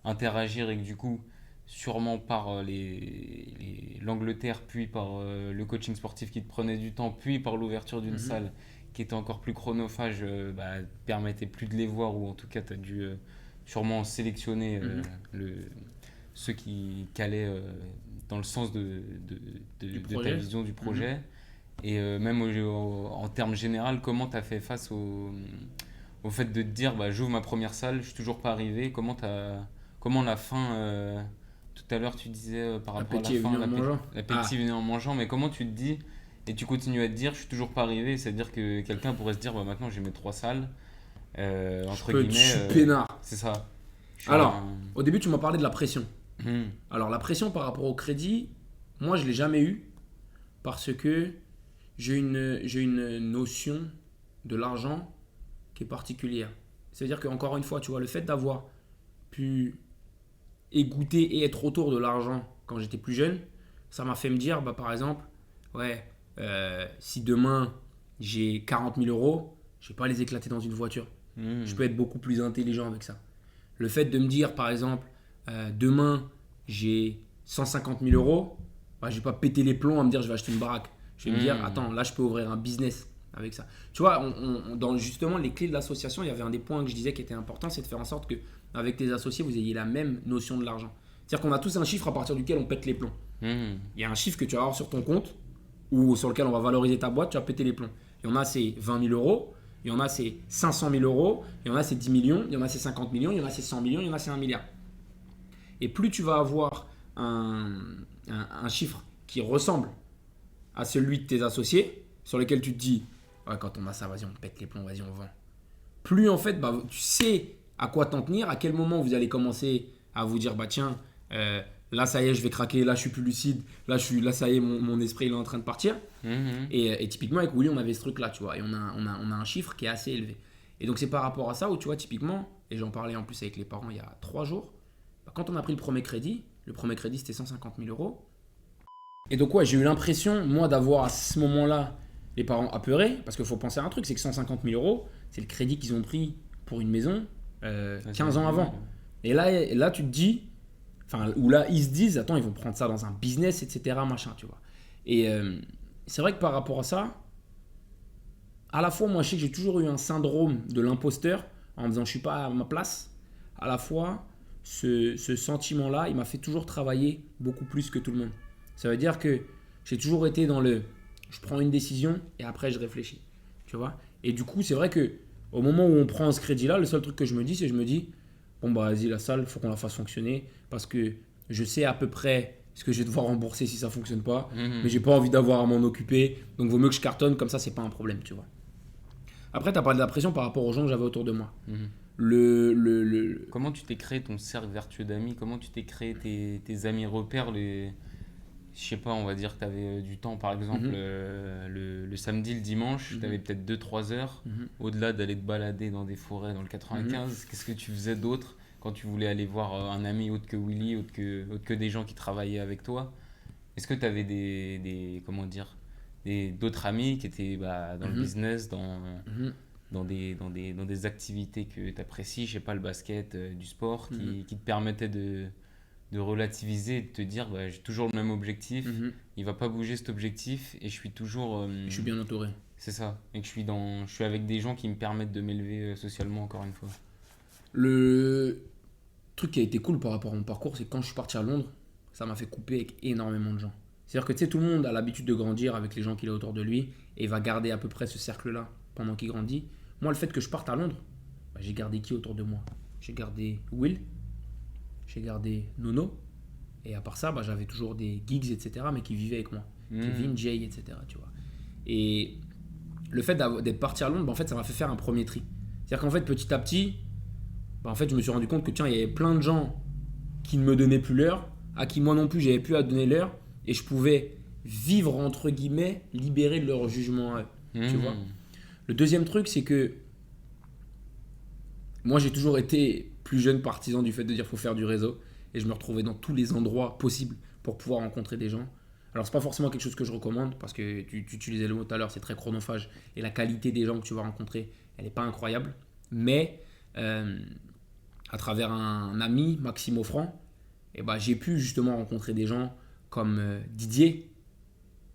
[SPEAKER 2] interagir et que du coup, sûrement par l'Angleterre, puis par le coaching sportif qui te prenait du temps, puis par l'ouverture d'une salle qui était encore plus chronophage, permettait plus de les voir, ou en tout cas, tu as dû sûrement sélectionner ceux qui calaient dans le sens de ta vision du projet. Et même en termes généraux, comment tu as fait face au fait de te dire j'ouvre ma première salle, je suis toujours pas arrivé. Comment la fin, tout à l'heure tu disais par rapport à la fin, l'appétit venait en mangeant, mais comment tu te dis et tu continues à te dire je suis toujours pas arrivé, c'est-à-dire que quelqu'un pourrait se dire maintenant j'ai mes 3 salles, entre guillemets.
[SPEAKER 1] Je suis peinard.
[SPEAKER 2] C'est ça.
[SPEAKER 1] Alors, au début tu m'as parlé de la pression. Alors la pression par rapport au crédit, moi je l'ai jamais eu parce que j'ai une notion de l'argent qui est particulière. C'est-à-dire qu'encore une fois, tu vois, le fait d'avoir pu égoutter et être autour de l'argent quand j'étais plus jeune, ça m'a fait me dire, par exemple, si demain j'ai 40 000 euros, je ne vais pas les éclater dans une voiture. Je peux être beaucoup plus intelligent avec ça. Le fait de me dire, par exemple, demain j'ai 150 000 euros, je ne vais pas péter les plombs à me dire je vais acheter une baraque. Je vais me dire, attends, là je peux ouvrir un business avec ça. Tu vois, dans justement les clés de l'association, il y avait un des points que je disais qui était important, c'est de faire en sorte qu'avec tes associés, vous ayez la même notion de l'argent. C'est-à-dire qu'on a tous un chiffre à partir duquel on pète les plombs. Il y a un chiffre que tu vas avoir sur ton compte ou sur lequel on va valoriser ta boîte, tu vas péter les plombs. Il y en a, c'est 20 000 euros, il y en a, c'est 500 000 euros, il y en a, c'est 10 millions, il y en a, c'est 50 millions, il y en a, c'est 100 millions, il y en a, c'est 1 milliard. Et plus tu vas avoir un chiffre qui ressemble à celui de tes associés, sur lequel tu te dis, quand on a ça, vas-y, on pète les plombs, vas-y, on vend. Plus en fait, tu sais à quoi t'en tenir, à quel moment vous allez commencer à vous dire, tiens, là, ça y est, je vais craquer, là, je suis plus lucide, là, ça y est, mon esprit, il est en train de partir. Et typiquement, avec Willy, on avait ce truc-là, tu vois, et on a un chiffre qui est assez élevé. Et donc, c'est par rapport à ça où, tu vois, typiquement, et j'en parlais en plus avec les parents il y a 3 jours, quand on a pris le premier crédit, c'était 150 000 euros. Et donc, j'ai eu l'impression, moi, d'avoir à ce moment-là les parents apeurés, parce qu'il faut penser à un truc, c'est que 150 000 euros, c'est le crédit qu'ils ont pris pour une maison 15 ans avant. Et là, tu te dis, ou là, ils se disent, attends, ils vont prendre ça dans un business, etc., machin, tu vois. Et c'est vrai que par rapport à ça, à la fois, moi, je sais que j'ai toujours eu un syndrome de l'imposteur, en me disant, je suis pas à ma place. À la fois, ce sentiment-là, il m'a fait toujours travailler beaucoup plus que tout le monde. Ça veut dire que j'ai toujours été dans je prends une décision et après je réfléchis, tu vois. Et du coup, c'est vrai que au moment où on prend ce crédit-là, le seul truc que je me dis, c'est vas-y, la salle, faut qu'on la fasse fonctionner parce que je sais à peu près ce que je vais devoir rembourser si ça fonctionne pas, mais j'ai pas envie d'avoir à m'en occuper, donc vaut mieux que je cartonne, comme ça, c'est pas un problème, tu vois. Après, tu as parlé de la pression par rapport aux gens que j'avais autour de moi.
[SPEAKER 2] Comment tu t'es créé ton cercle vertueux d'amis? Comment tu t'es créé tes amis repères? Je sais pas, on va dire que tu avais du temps, par exemple, le samedi, le dimanche, tu avais peut-être 2-3 heures, au-delà d'aller te balader dans des forêts dans le 95. Qu'est-ce que tu faisais d'autre quand tu voulais aller voir un ami autre que Willy, autre que des gens qui travaillaient avec toi? Est-ce que tu avais d'autres amis qui étaient dans le business, dans des activités que tu apprécies, je sais pas, le basket, du sport, qui te permettaient de relativiser et de te dire j'ai toujours le même objectif, il va pas bouger cet objectif et je suis toujours
[SPEAKER 1] je suis bien entouré.
[SPEAKER 2] C'est ça, et que je suis avec des gens qui me permettent de m'élever socialement, encore une fois.
[SPEAKER 1] Le truc qui a été cool par rapport à mon parcours, c'est que quand je suis parti à Londres, ça m'a fait couper avec énormément de gens. C'est-à-dire que tu sais, tout le monde a l'habitude de grandir avec les gens qu'il a autour de lui et va garder à peu près ce cercle-là pendant qu'il grandit. Moi, le fait que je parte à Londres, j'ai gardé qui autour de moi? J'ai gardé Will, j'ai gardé Nono, Et à part ça, j'avais toujours des gigs, etc., mais qui vivaient avec moi. Kevin, Jay, etc., tu vois. Et le fait d'être parti à Londres, en fait, ça m'a fait faire un premier tri. C'est-à-dire qu'en fait, petit à petit, en fait, je me suis rendu compte que tiens, il y avait plein de gens qui ne me donnaient plus l'heure, à qui moi non plus, j'avais plus à donner l'heure, et je pouvais vivre, entre guillemets, libéré de leur jugement à eux. Tu vois. Le deuxième truc, c'est que moi, j'ai toujours été plus jeune partisan du fait de dire qu'il faut faire du réseau, et je me retrouvais dans tous les endroits possibles pour pouvoir rencontrer des gens. Alors, c'est pas forcément quelque chose que je recommande, parce que tu utilisais le mot tout à l'heure, c'est très chronophage, et la qualité des gens que tu vas rencontrer, elle n'est pas incroyable. Mais à travers un ami, Maxime Offrand, j'ai pu justement rencontrer des gens comme Didier,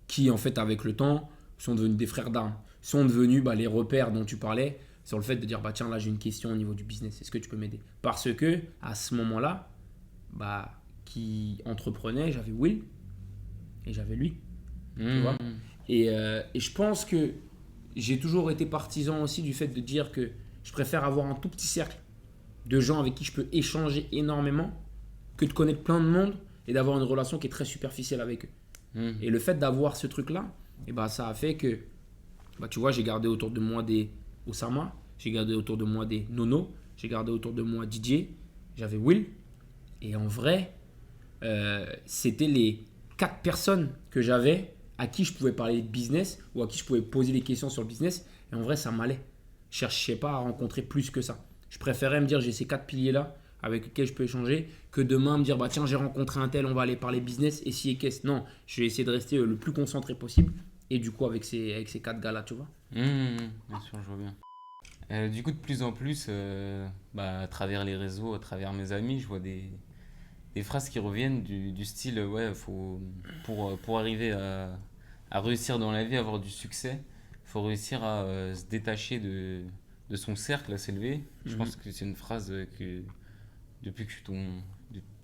[SPEAKER 1] qui en fait avec le temps sont devenus des frères d'armes, sont devenus les repères dont tu parlais sur le fait de dire tiens là j'ai une question au niveau du business, est-ce que tu peux m'aider? Parce que à ce moment-là, qui entreprenait, j'avais Will et j'avais lui, tu vois. Et je pense que j'ai toujours été partisan aussi du fait de dire que je préfère avoir un tout petit cercle de gens avec qui je peux échanger énormément que de connaître plein de monde et d'avoir une relation qui est très superficielle avec eux. Et le fait d'avoir ce truc-là, ça a fait que, tu vois, j'ai gardé autour de moi des Osama, j'ai gardé autour de moi des Nono, j'ai gardé autour de moi Didier, j'avais Will. Et en vrai, c'était les 4 personnes que j'avais à qui je pouvais parler de business ou à qui je pouvais poser des questions sur le business. Et en vrai, ça m'allait. Je cherchais pas à rencontrer plus que ça. Je préférais me dire, j'ai ces 4 piliers-là avec lesquels je peux échanger, que demain me dire, tiens, j'ai rencontré un tel, on va aller parler business, et si et qu'est-ce. Non, je vais essayer de rester le plus concentré possible. Et du coup, avec ces 4 gars-là, tu vois.
[SPEAKER 2] Bien sûr, je vois bien. Du coup, de plus en plus, à travers les réseaux, à travers mes amis, je vois des phrases qui reviennent du style, pour arriver à réussir dans la vie, à avoir du succès, il faut réussir à se détacher de son cercle, à s'élever. Je pense que c'est une phrase que depuis que je suis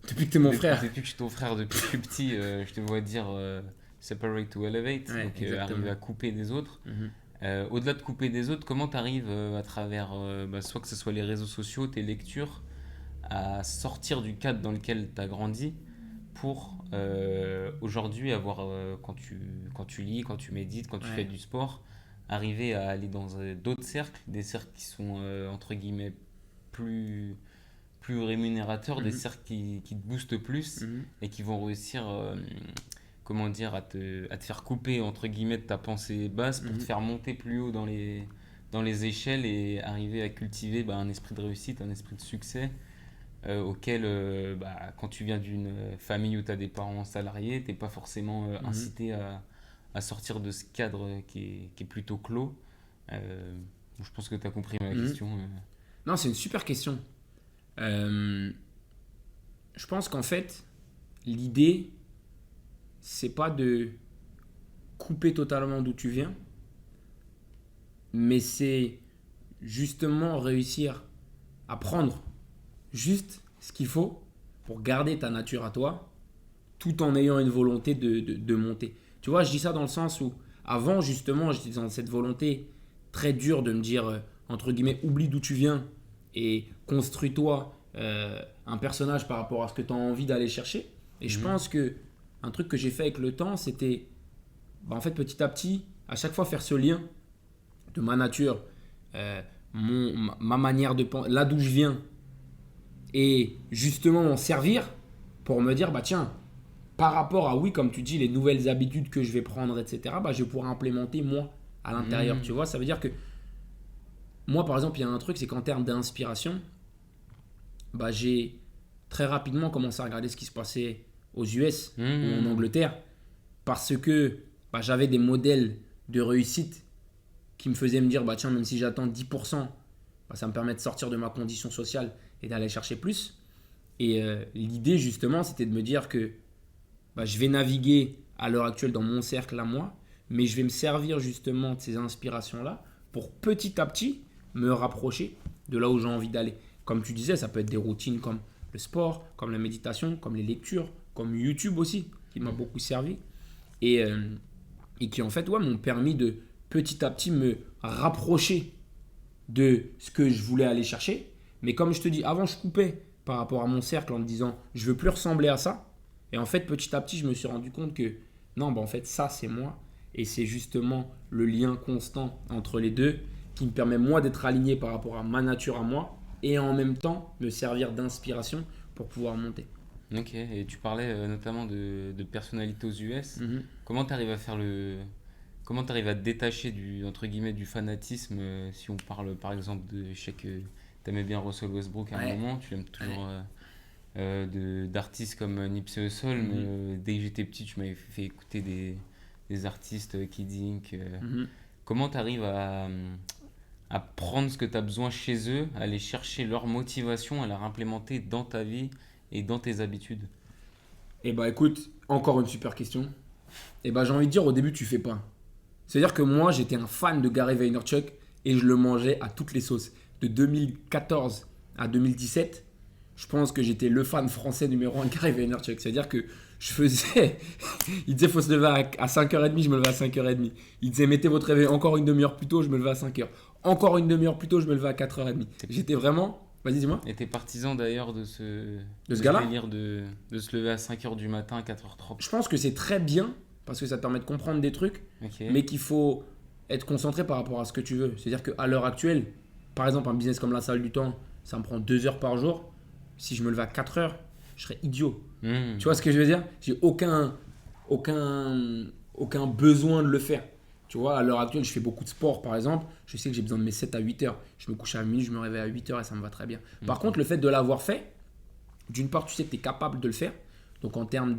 [SPEAKER 1] Depuis que tu es mon frère.
[SPEAKER 2] Depuis que je suis ton frère, depuis que je suis petit, je te vois dire separate to elevate,
[SPEAKER 1] Ouais,
[SPEAKER 2] donc
[SPEAKER 1] exactement.
[SPEAKER 2] arriver à couper des autres. Au-delà de couper des autres, comment tu arrives à travers, soit que ce soit les réseaux sociaux, tes lectures, à sortir du cadre dans lequel tu as grandi pour aujourd'hui avoir, quand tu lis, quand tu médites, quand tu fais du sport, arriver à aller dans d'autres cercles, des cercles qui sont entre guillemets plus rémunérateurs, des cercles qui te boostent plus et qui vont réussir comment dire, à te faire couper entre guillemets de ta pensée basse pour te faire monter plus haut dans les échelles et arriver à cultiver un esprit de réussite, un esprit de succès auquel, quand tu viens d'une famille où tu as des parents salariés, tu n'es pas forcément incité à sortir de ce cadre qui est plutôt clos. Je pense que tu as compris ma question.
[SPEAKER 1] Non, c'est une super question. Je pense qu'en fait, l'idée, c'est pas de couper totalement d'où tu viens, mais c'est justement réussir à prendre juste ce qu'il faut pour garder ta nature à toi, tout en ayant une volonté de monter. Tu vois, je dis ça dans le sens où, avant, justement, j'étais dans cette volonté très dure de me dire, entre guillemets, oublie d'où tu viens et construis-toi un personnage par rapport à ce que tu as envie d'aller chercher. Et je pense que un truc que j'ai fait avec le temps, c'était en fait petit à petit, à chaque fois faire ce lien de ma nature, ma manière de penser, là d'où je viens, et justement m'en servir pour me dire, tiens, par rapport à, oui, comme tu dis, les nouvelles habitudes que je vais prendre, etc., je vais pouvoir implémenter moi à l'intérieur, tu vois. Ça veut dire que moi, par exemple, il y a un truc, c'est qu'en termes d'inspiration, j'ai très rapidement commencé à regarder ce qui se passait aux US ou en Angleterre parce que j'avais des modèles de réussite qui me faisaient me dire, tiens, même si j'attends 10%, ça me permet de sortir de ma condition sociale et d'aller chercher plus. Et l'idée, justement, c'était de me dire que je vais naviguer à l'heure actuelle dans mon cercle à moi, mais je vais me servir justement de ces inspirations-là pour petit à petit me rapprocher de là où j'ai envie d'aller. Comme tu disais, ça peut être des routines comme le sport, comme la méditation, comme les lectures, comme YouTube aussi, qui m'a beaucoup servi. Et qui en fait m'ont permis de petit à petit me rapprocher de ce que je voulais aller chercher. Mais comme je te dis, avant je coupais par rapport à mon cercle en me disant je veux plus ressembler à ça. Et en fait, petit à petit, je me suis rendu compte que non, en fait, ça, c'est moi. Et c'est justement le lien constant entre les deux qui me permet, moi, d'être aligné par rapport à ma nature à moi et en même temps me servir d'inspiration pour pouvoir monter.
[SPEAKER 2] Ok, et tu parlais notamment de personnalité aux US. Comment tu arrives à faire comment tu arrives à te détacher entre guillemets, du fanatisme si on parle par exemple je sais que tu aimais bien Russell Westbrook à un moment, tu l'aimes toujours d'artistes comme Nipsey Hussle, mais dès que j'étais petit, tu m'avais fait écouter des artistes Kid Ink. Comment tu arrives à prendre ce que tu as besoin chez eux, à aller chercher leur motivation, à la implémenter dans ta vie et dans tes habitudes?
[SPEAKER 1] Et bah écoute, encore une super question. Et bah j'ai envie de dire, au début, tu fais pas. C'est-à-dire que moi, j'étais un fan de Gary Vaynerchuk et je le mangeais à toutes les sauces. De 2014 à 2017, je pense que j'étais le fan français numéro 1 de Gary Vaynerchuk. C'est-à-dire que je faisais. Il disait faut se lever à 5h30, je me levais à 5h30. Il disait mettez votre réveil encore une demi-heure plus tôt, je me levais à 5h. Encore une demi-heure plus tôt, je me levais à 4h30. J'étais vraiment. Vas-y, dis-moi.
[SPEAKER 2] Et t'es partisan d'ailleurs de ce
[SPEAKER 1] gars-là
[SPEAKER 2] délire de se lever à 5h du matin, à 4h30.
[SPEAKER 1] Je pense que c'est très bien parce que ça te permet de comprendre des trucs, mais qu'il faut être concentré par rapport à ce que tu veux. C'est-à-dire qu'à l'heure actuelle, par exemple, un business comme la salle du temps, ça me prend 2 heures par jour. Si je me levais à 4 heures, je serais idiot. Tu vois ce que je veux dire? J'ai aucun besoin de le faire. Tu vois, à l'heure actuelle, je fais beaucoup de sport, par exemple. Je sais que j'ai besoin de mes 7 à 8 heures. Je me couche à minuit, je me réveille à 8 heures et ça me va très bien. Par contre, le fait de l'avoir fait, d'une part, tu sais que tu es capable de le faire. Donc, en termes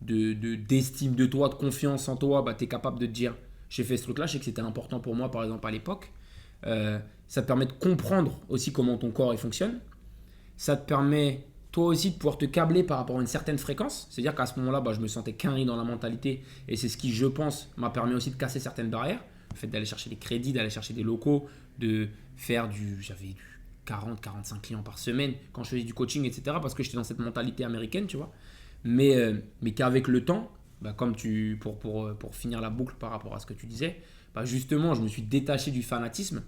[SPEAKER 1] d'estime de toi, de confiance en toi, bah, tu es capable de te dire j'ai fait ce truc-là, je sais que c'était important pour moi, par exemple, à l'époque. Ça te permet de comprendre aussi comment ton corps il fonctionne. Ça te permet toi aussi de pouvoir te câbler par rapport à une certaine fréquence. C'est-à-dire qu'à ce moment-là, bah, je me sentais quinri dans la mentalité et c'est ce qui, je pense, m'a permis aussi de casser certaines barrières. Le fait d'aller chercher des crédits, d'aller chercher des locaux, de faire j'avais 40-45 clients par semaine quand je faisais du coaching, etc. Parce que j'étais dans cette mentalité américaine, tu vois. Mais qu'avec le temps, bah, comme pour finir la boucle par rapport à ce que tu disais, bah, justement, je me suis détaché du fanatisme.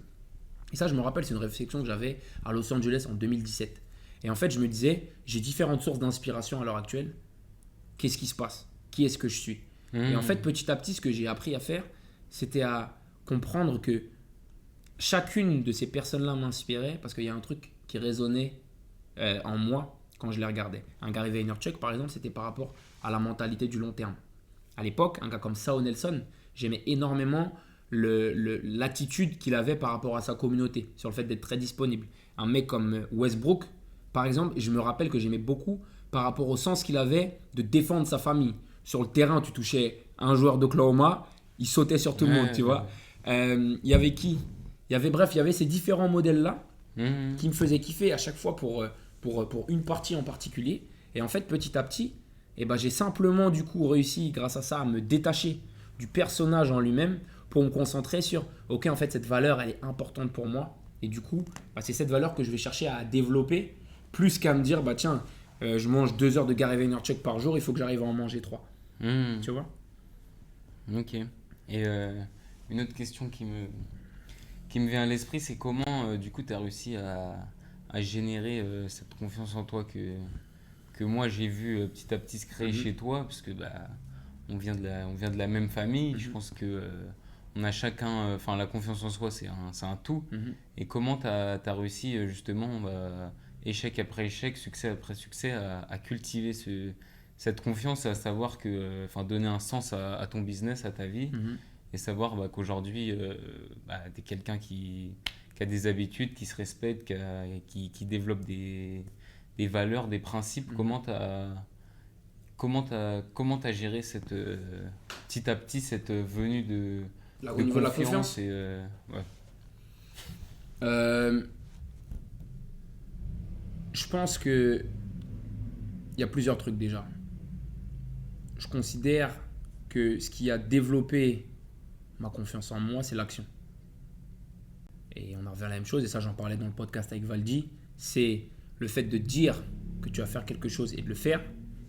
[SPEAKER 1] Et ça, je me rappelle, c'est une réflexion que j'avais à Los Angeles en 2017. Et en fait, je me disais, j'ai différentes sources d'inspiration à l'heure actuelle. Qu'est-ce qui se passe? Qui est-ce que je suis? Et en fait, petit à petit, ce que j'ai appris à faire, c'était à comprendre que chacune de ces personnes-là m'inspirait parce qu'il y a un truc qui résonnait en moi quand je les regardais. Un Gary Vaynerchuk, par exemple, c'était par rapport à la mentalité du long terme. À l'époque, un gars comme Sao Nelson, j'aimais énormément l'attitude qu'il avait par rapport à sa communauté, sur le fait d'être très disponible. Un mec comme Westbrook, par exemple, je me rappelle que j'aimais beaucoup par rapport au sens qu'il avait de défendre sa famille. Sur le terrain, tu touchais un joueur d'Oklahoma, il sautait sur tout le monde, tu vois. Il y avait qui? Il y avait ces différents modèles-là qui me faisaient kiffer à chaque fois pour une partie en particulier. Et en fait, petit à petit, j'ai simplement du coup réussi, grâce à ça, à me détacher du personnage en lui-même pour me concentrer sur, ok, en fait, cette valeur, elle est importante pour moi. Et du coup, c'est cette valeur que je vais chercher à développer plus qu'à me dire, tiens, je mange 2 heures de Gary Vaynerchuk par jour, il faut que j'arrive à en manger 3. Tu vois?
[SPEAKER 2] Ok. Et une autre question qui me vient à l'esprit, c'est comment, du coup, tu as réussi à générer cette confiance en toi que moi, j'ai vu petit à petit se créer chez toi, parce que on vient de la même famille. Je pense que on a chacun, la confiance en soi, c'est un tout. Et comment tu as réussi, justement, échec après échec, succès après succès, à cultiver cette confiance, à savoir que, donner un sens à ton business, à ta vie, et savoir qu'aujourd'hui, tu es quelqu'un qui a des habitudes, qui se respecte, qui développe des valeurs, des principes. Comment t'as géré petit à petit cette venue de
[SPEAKER 1] confiance
[SPEAKER 2] et,
[SPEAKER 1] je pense que il y a plusieurs trucs déjà. Je considère que ce qui a développé ma confiance en moi, c'est l'action. Et on en revient à la même chose, et ça j'en parlais dans le podcast avec Valdi, c'est le fait de dire que tu vas faire quelque chose et de le faire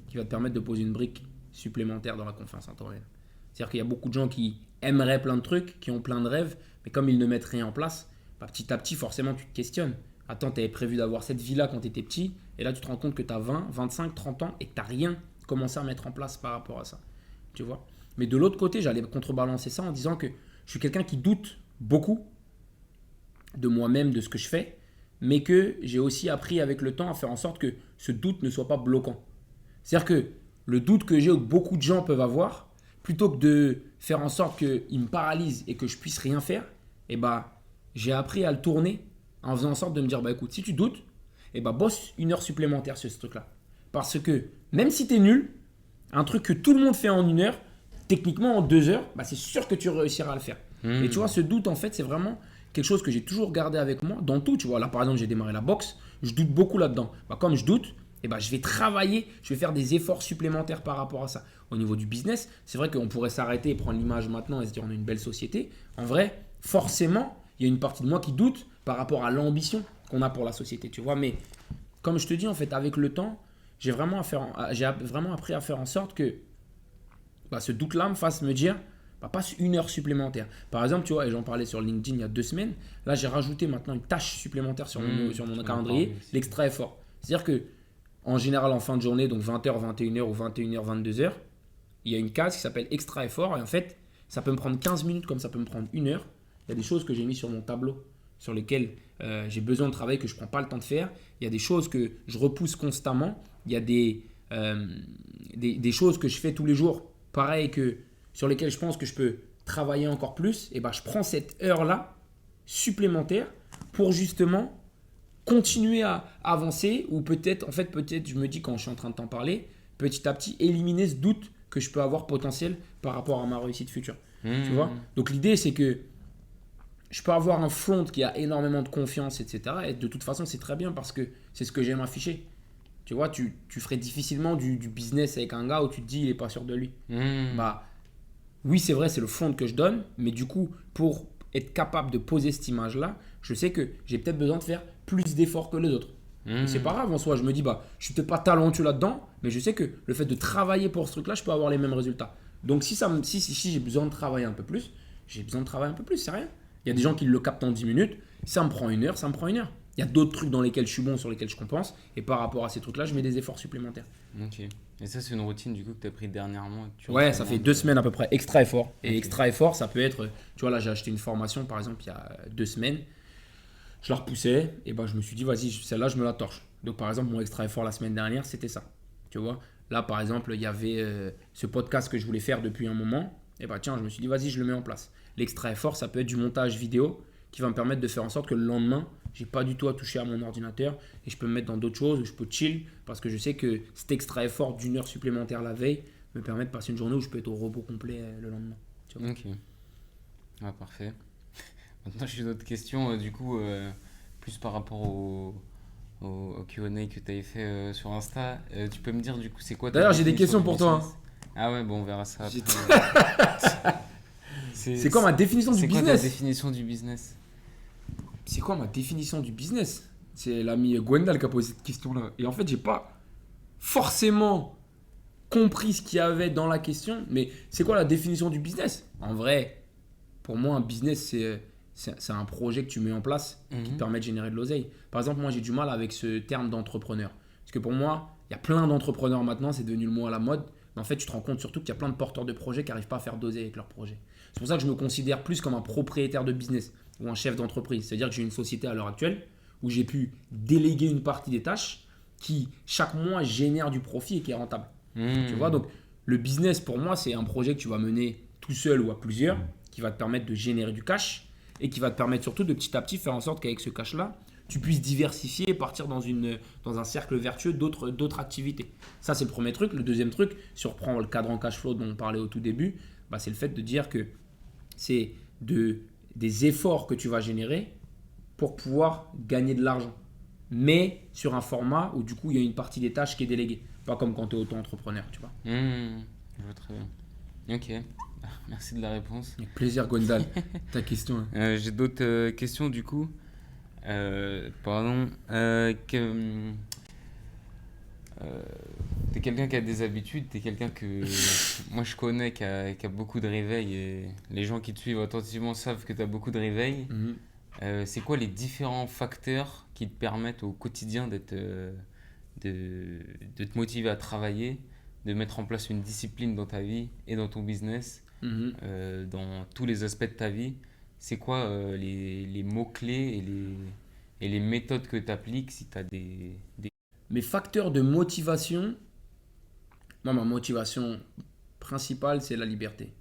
[SPEAKER 1] qui va te permettre de poser une brique supplémentaire dans la confiance en toi-même. C'est-à-dire qu'il y a beaucoup de gens qui aimeraient plein de trucs, qui ont plein de rêves, mais comme ils ne mettent rien en place, petit à petit, forcément, tu te questionnes. Attends, tu avais prévu d'avoir cette vie-là quand tu étais petit, et là, tu te rends compte que tu as 20, 25, 30 ans et que tu n'as rien commencer à mettre en place par rapport à ça. Tu vois. Mais de l'autre côté, j'allais contrebalancer ça en disant que je suis quelqu'un qui doute beaucoup de moi-même, de ce que je fais, mais que j'ai aussi appris avec le temps à faire en sorte que ce doute ne soit pas bloquant. C'est-à-dire que le doute que j'ai ou que beaucoup de gens peuvent avoir, plutôt que de faire en sorte qu'il me paralyse et que je puisse rien faire, eh ben, j'ai appris à le tourner en faisant en sorte de me dire, bah écoute, si tu doutes, eh ben, bosse 1 heure supplémentaire sur ce truc-là. Parce que même si tu es nul, un truc que tout le monde fait en 1 heure, techniquement en 2 heures, bah, c'est sûr que tu réussiras à le faire. Et tu vois, ce doute, en fait, c'est vraiment quelque chose que j'ai toujours gardé avec moi dans tout. Tu vois, là, par exemple, j'ai démarré la boxe, je doute beaucoup là-dedans. Bah, comme je doute, eh ben, je vais travailler, je vais faire des efforts supplémentaires par rapport à ça. Au niveau du business, c'est vrai qu'on pourrait s'arrêter et prendre l'image maintenant et se dire on a une belle société. En vrai, forcément, il y a une partie de moi qui doute par rapport à l'ambition qu'on a pour la société. Tu vois, mais comme je te dis, en fait, avec le temps, j'ai vraiment appris à faire en sorte que bah, ce doute-là me fasse me dire bah, passe 1 heure supplémentaire. Par exemple, tu vois, et j'en parlais sur LinkedIn il y a 2 semaines, là j'ai rajouté maintenant une tâche supplémentaire sur mon calendrier, l'extra effort. C'est-à-dire que en général en fin de journée, donc 20h, 21h ou 21h, 22h, il y a une case qui s'appelle extra effort et en fait, ça peut me prendre 15 minutes comme ça peut me prendre 1 heure. Il y a des choses que j'ai mis sur mon tableau sur lesquelles j'ai besoin de travailler que je ne prends pas le temps de faire. Il y a des choses que je repousse constamment. Il y a des choses que je fais tous les jours, pareil, sur lesquelles je pense que je peux travailler encore plus. Et ben, je prends cette heure-là supplémentaire pour justement continuer à avancer ou peut-être je me dis quand je suis en train de t'en parler, petit à petit éliminer ce doute que je peux avoir potentiel par rapport à ma réussite future. Tu vois. Donc l'idée c'est que je peux avoir un front qui a énormément de confiance, etc. Et de toute façon c'est très bien parce que c'est ce que j'aime afficher. Tu vois, tu ferais difficilement du business avec un gars où tu te dis il n'est pas sûr de lui. Bah oui c'est vrai, c'est le front que je donne, mais du coup pour être capable de poser cette image-là, je sais que j'ai peut-être besoin de faire plus d'efforts que les autres. C'est pas grave en soi, je me dis bah je suis peut-être pas talentueux là-dedans, mais je sais que le fait de travailler pour ce truc-là, je peux avoir les mêmes résultats. Donc si j'ai besoin de travailler un peu plus, j'ai besoin de travailler un peu plus, c'est rien. Il y a des gens qui le captent en 10 minutes, ça me prend 1 heure, ça me prend 1 heure. Il y a d'autres trucs dans lesquels je suis bon, sur lesquels je compense, et par rapport à ces trucs-là, je mets des efforts supplémentaires.
[SPEAKER 2] Ok. Et ça, c'est une routine du coup que tu as pris dernièrement.
[SPEAKER 1] Ouais, ça fait 2 semaines à peu près, extra effort. Et extra effort, ça peut être, tu vois, là j'ai acheté une formation par exemple il y a 2 semaines. Je la repoussais et ben, je me suis dit, vas-y, celle-là, je me la torche. Donc, par exemple, mon extra effort la semaine dernière, c'était ça. Tu vois, là, par exemple, il y avait ce podcast que je voulais faire depuis un moment. Et ben, tiens, je me suis dit, vas-y, je le mets en place. L'extra effort, ça peut être du montage vidéo qui va me permettre de faire en sorte que le lendemain, j'ai pas du tout à toucher à mon ordinateur et je peux me mettre dans d'autres choses où je peux chill parce que je sais que cet extra effort d'1 heure supplémentaire la veille me permet de passer une journée où je peux être au repos complet le lendemain. Tu vois.
[SPEAKER 2] Ok. Ah, parfait. Maintenant, j'ai d'autres questions, du coup, plus par rapport au Q&A que tu avais fait sur Insta. Tu peux me dire, du coup, c'est quoi ta
[SPEAKER 1] D'ailleurs, j'ai des
[SPEAKER 2] définition
[SPEAKER 1] questions
[SPEAKER 2] du
[SPEAKER 1] pour toi.
[SPEAKER 2] business? Ah ouais, bon, on verra ça après.
[SPEAKER 1] C'est quoi ma définition du
[SPEAKER 2] C'est quoi ta
[SPEAKER 1] business?
[SPEAKER 2] définition du business?
[SPEAKER 1] C'est quoi ma définition du business? C'est l'ami Gwendal qui a posé cette question-là. Et en fait, j'ai pas forcément compris ce qu'il y avait dans la question. Mais c'est quoi la définition du business? En vrai, pour moi, un business, c'est un projet que tu mets en place qui te permet de générer de l'oseille. Par exemple, moi, j'ai du mal avec ce terme d'entrepreneur. Parce que pour moi, il y a plein d'entrepreneurs maintenant, c'est devenu le mot à la mode. Mais en fait, tu te rends compte surtout qu'il y a plein de porteurs de projets qui n'arrivent pas à faire d'oseille avec leur projet. C'est pour ça que je me considère plus comme un propriétaire de business ou un chef d'entreprise. C'est-à-dire que j'ai une société à l'heure actuelle où j'ai pu déléguer une partie des tâches qui, chaque mois, génère du profit et qui est rentable. Tu vois, donc le business, pour moi, c'est un projet que tu vas mener tout seul ou à plusieurs, qui va te permettre de générer du cash et qui va te permettre surtout de petit à petit faire en sorte qu'avec ce cash-là, tu puisses diversifier et partir dans un cercle vertueux d'autres activités. Ça, c'est le premier truc. Le deuxième truc, si on reprend le cadran cash flow dont on parlait au tout début, bah, c'est le fait de dire que c'est des efforts que tu vas générer pour pouvoir gagner de l'argent. Mais sur un format où du coup, il y a une partie des tâches qui est déléguée. Pas comme quand tu es auto-entrepreneur, tu vois.
[SPEAKER 2] Je vois très bien. Ok. Merci de la réponse.
[SPEAKER 1] Avec plaisir, Gwendal. Ta question. Hein.
[SPEAKER 2] J'ai d'autres questions du coup. Pardon. T'es quelqu'un qui a des habitudes, t'es quelqu'un que moi je connais qui a beaucoup de réveils et les gens qui te suivent attentivement savent que t'as beaucoup de réveils. C'est quoi les différents facteurs qui te permettent au quotidien de te motiver à travailler de mettre en place une discipline dans ta vie et dans ton business,
[SPEAKER 1] Mhm.
[SPEAKER 2] dans tous les aspects de ta vie. C'est quoi les mots-clés et les méthodes que tu appliques si tu as des...
[SPEAKER 1] Mes facteurs de motivation, moi, ma motivation principale, c'est la liberté.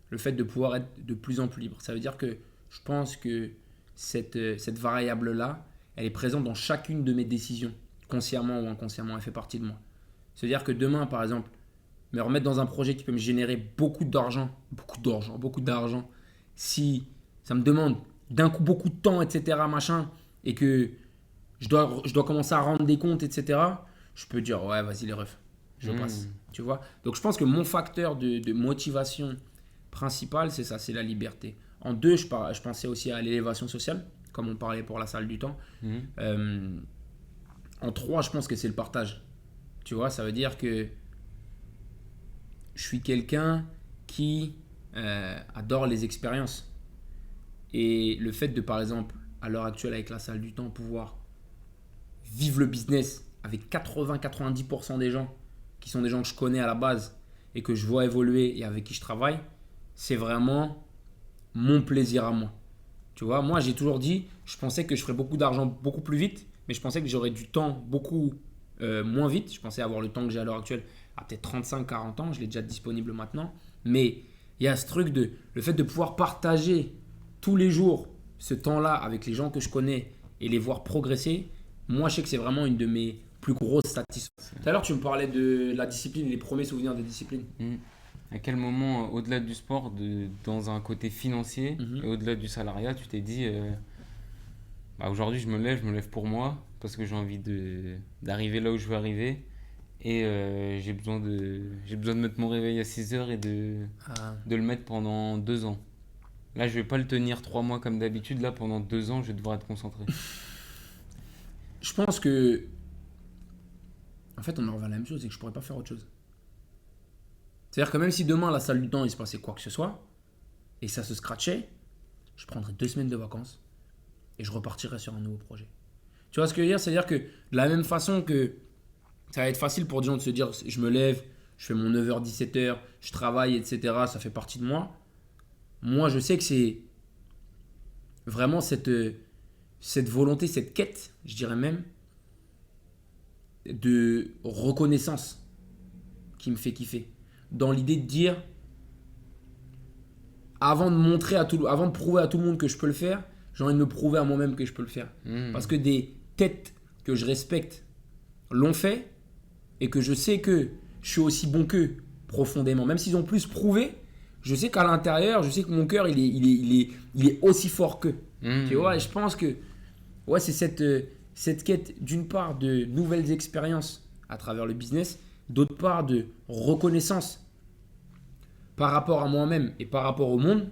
[SPEAKER 1] Le fait de pouvoir être de plus en plus libre. Ça veut dire que je pense que cette variable-là, elle est présente dans chacune de mes décisions, consciemment ou inconsciemment, elle fait partie de moi. C'est-à-dire que demain, par exemple, me remettre dans un projet qui peut me générer beaucoup d'argent, si ça me demande d'un coup beaucoup de temps, etc., machin, et que je dois commencer à rendre des comptes, etc., je peux dire, ouais, vas-y les refs, je passe.
[SPEAKER 2] Hmm,
[SPEAKER 1] Tu vois. Donc je pense que mon facteur de motivation principal, c'est ça, c'est la liberté. En deux, je pensais aussi à l'élévation sociale, comme on parlait pour la salle du temps.
[SPEAKER 2] hmm,
[SPEAKER 1] Euh, En trois, je pense que c'est le partage. Tu vois, ça veut dire que je suis quelqu'un qui adore les expériences. Et le fait de, par exemple, à l'heure actuelle, avec la salle du temps, pouvoir vivre le business avec 80-90% des gens qui sont des gens que je connais à la base et que je vois évoluer et avec qui je travaille, c'est vraiment mon plaisir à moi. Tu vois, moi j'ai toujours dit, je pensais que je ferais beaucoup d'argent beaucoup plus vite, mais je pensais que j'aurais du temps beaucoup moins vite. Je pensais avoir le temps que j'ai à l'heure actuelle à peut-être 35-40 ans, je l'ai déjà disponible maintenant. Mais il y a ce truc de le fait de pouvoir partager tous les jours ce temps-là avec les gens que je connais et les voir progresser. Moi, je sais que c'est vraiment une de mes plus grosses satisfactions. Tout à l'heure, tu me parlais de la discipline, les premiers souvenirs de discipline.
[SPEAKER 2] hmm. À quel moment, au-delà du sport, dans un côté financier et
[SPEAKER 1] Mhm.
[SPEAKER 2] au-delà du salariat, tu t'es dit, bah, aujourd'hui je me lève pour moi parce que j'ai envie d'arriver là où je veux arriver et j'ai besoin de mettre mon réveil à 6 heures et
[SPEAKER 1] Ah,
[SPEAKER 2] de le mettre pendant 2 ans. Là, je vais pas le tenir 3 mois comme d'habitude. Là, pendant 2 ans, je vais devoir être concentré.
[SPEAKER 1] je pense que, en fait, on en revient à la même chose, c'est que je pourrais pas faire autre chose. C'est-à-dire que même si demain, la salle du temps, il se passait quoi que ce soit, et ça se scratchait, je prendrais 2 semaines de vacances et je repartirais sur un nouveau projet. Tu vois ce que je veux dire? C'est-à-dire que de la même façon que ça va être facile pour des gens de se dire, je me lève, je fais mon 9h-17h, je travaille, etc., ça fait partie de moi. Moi, je sais que c'est vraiment cette volonté, cette quête, je dirais même, de reconnaissance qui me fait kiffer. Dans l'idée de dire, avant de prouver à tout le monde que je peux le faire, j'ai envie de me prouver à moi-même que je peux le faire. Parce
[SPEAKER 2] Hmm.
[SPEAKER 1] que des têtes que je respecte l'ont fait et que je sais que je suis aussi bon qu'eux profondément. Même s'ils ont plus prouvé, je sais qu'à l'intérieur, je sais que mon cœur, il est aussi fort qu'eux. Tu vois, et
[SPEAKER 2] Hmm.
[SPEAKER 1] je pense que ouais, c'est cette quête d'une part de nouvelles expériences à travers le business, d'autre part de reconnaissance par rapport à moi-même et par rapport au monde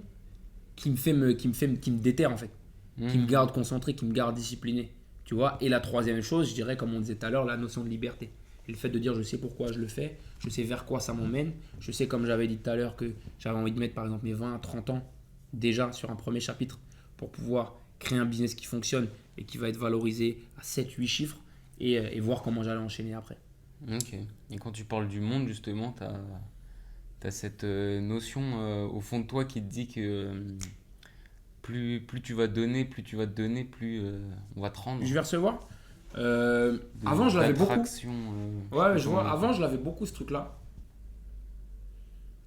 [SPEAKER 1] qui me déterre en fait, qui me
[SPEAKER 2] Hmm.
[SPEAKER 1] garde concentré, qui me garde discipliné. Tu vois. Et la troisième chose, je dirais, comme on disait tout à l'heure, la notion de liberté. Et le fait de dire je sais pourquoi je le fais, je sais vers quoi ça m'emmène, je sais comme j'avais dit tout à l'heure que j'avais envie de mettre par exemple mes 20 à 30 ans déjà sur un premier chapitre pour pouvoir créer un business qui fonctionne et qui va être valorisé à 7-8 chiffres et voir comment j'allais enchaîner après.
[SPEAKER 2] Ok. Et quand tu parles du monde, justement, t'as cette notion au fond de toi qui te dit que plus tu vas donner, plus tu vas te donner, plus on va te
[SPEAKER 1] Je
[SPEAKER 2] rendre.
[SPEAKER 1] vais recevoir. Avant, je l'avais beaucoup.
[SPEAKER 2] D'attraction, je sais pas
[SPEAKER 1] Ouais, je
[SPEAKER 2] comment
[SPEAKER 1] vois.
[SPEAKER 2] on
[SPEAKER 1] Avant,
[SPEAKER 2] appelle.
[SPEAKER 1] je l'avais beaucoup ce truc-là.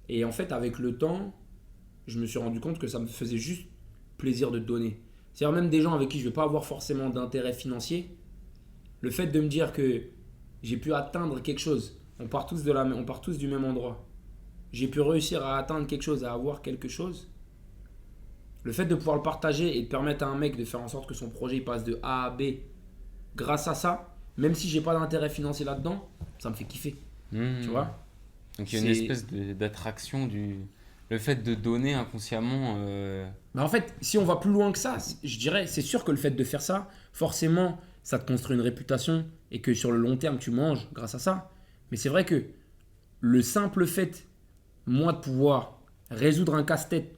[SPEAKER 1] Et en fait, avec le temps, je me suis rendu compte que ça me faisait juste plaisir de donner. C'est-à-dire même des gens avec qui je ne vais pas avoir forcément d'intérêt financier, le fait de me dire que j'ai pu atteindre quelque chose, on part tous du même endroit. J'ai pu réussir à atteindre quelque chose, à avoir quelque chose. Le fait de pouvoir le partager et de permettre à un mec de faire en sorte que son projet il passe de A à B grâce à ça, même si j'ai pas d'intérêt financier là-dedans, ça me fait kiffer. Tu
[SPEAKER 2] Hmm.
[SPEAKER 1] vois.
[SPEAKER 2] Donc il y a une
[SPEAKER 1] C'est
[SPEAKER 2] espèce d'attraction le fait de donner inconsciemment.
[SPEAKER 1] Mais en fait, si on va plus loin que ça, je dirais, c'est sûr que le fait de faire ça, forcément, ça te construit une réputation et que sur le long terme, tu manges grâce à ça. Mais c'est vrai que le simple fait, moi, de pouvoir résoudre un casse-tête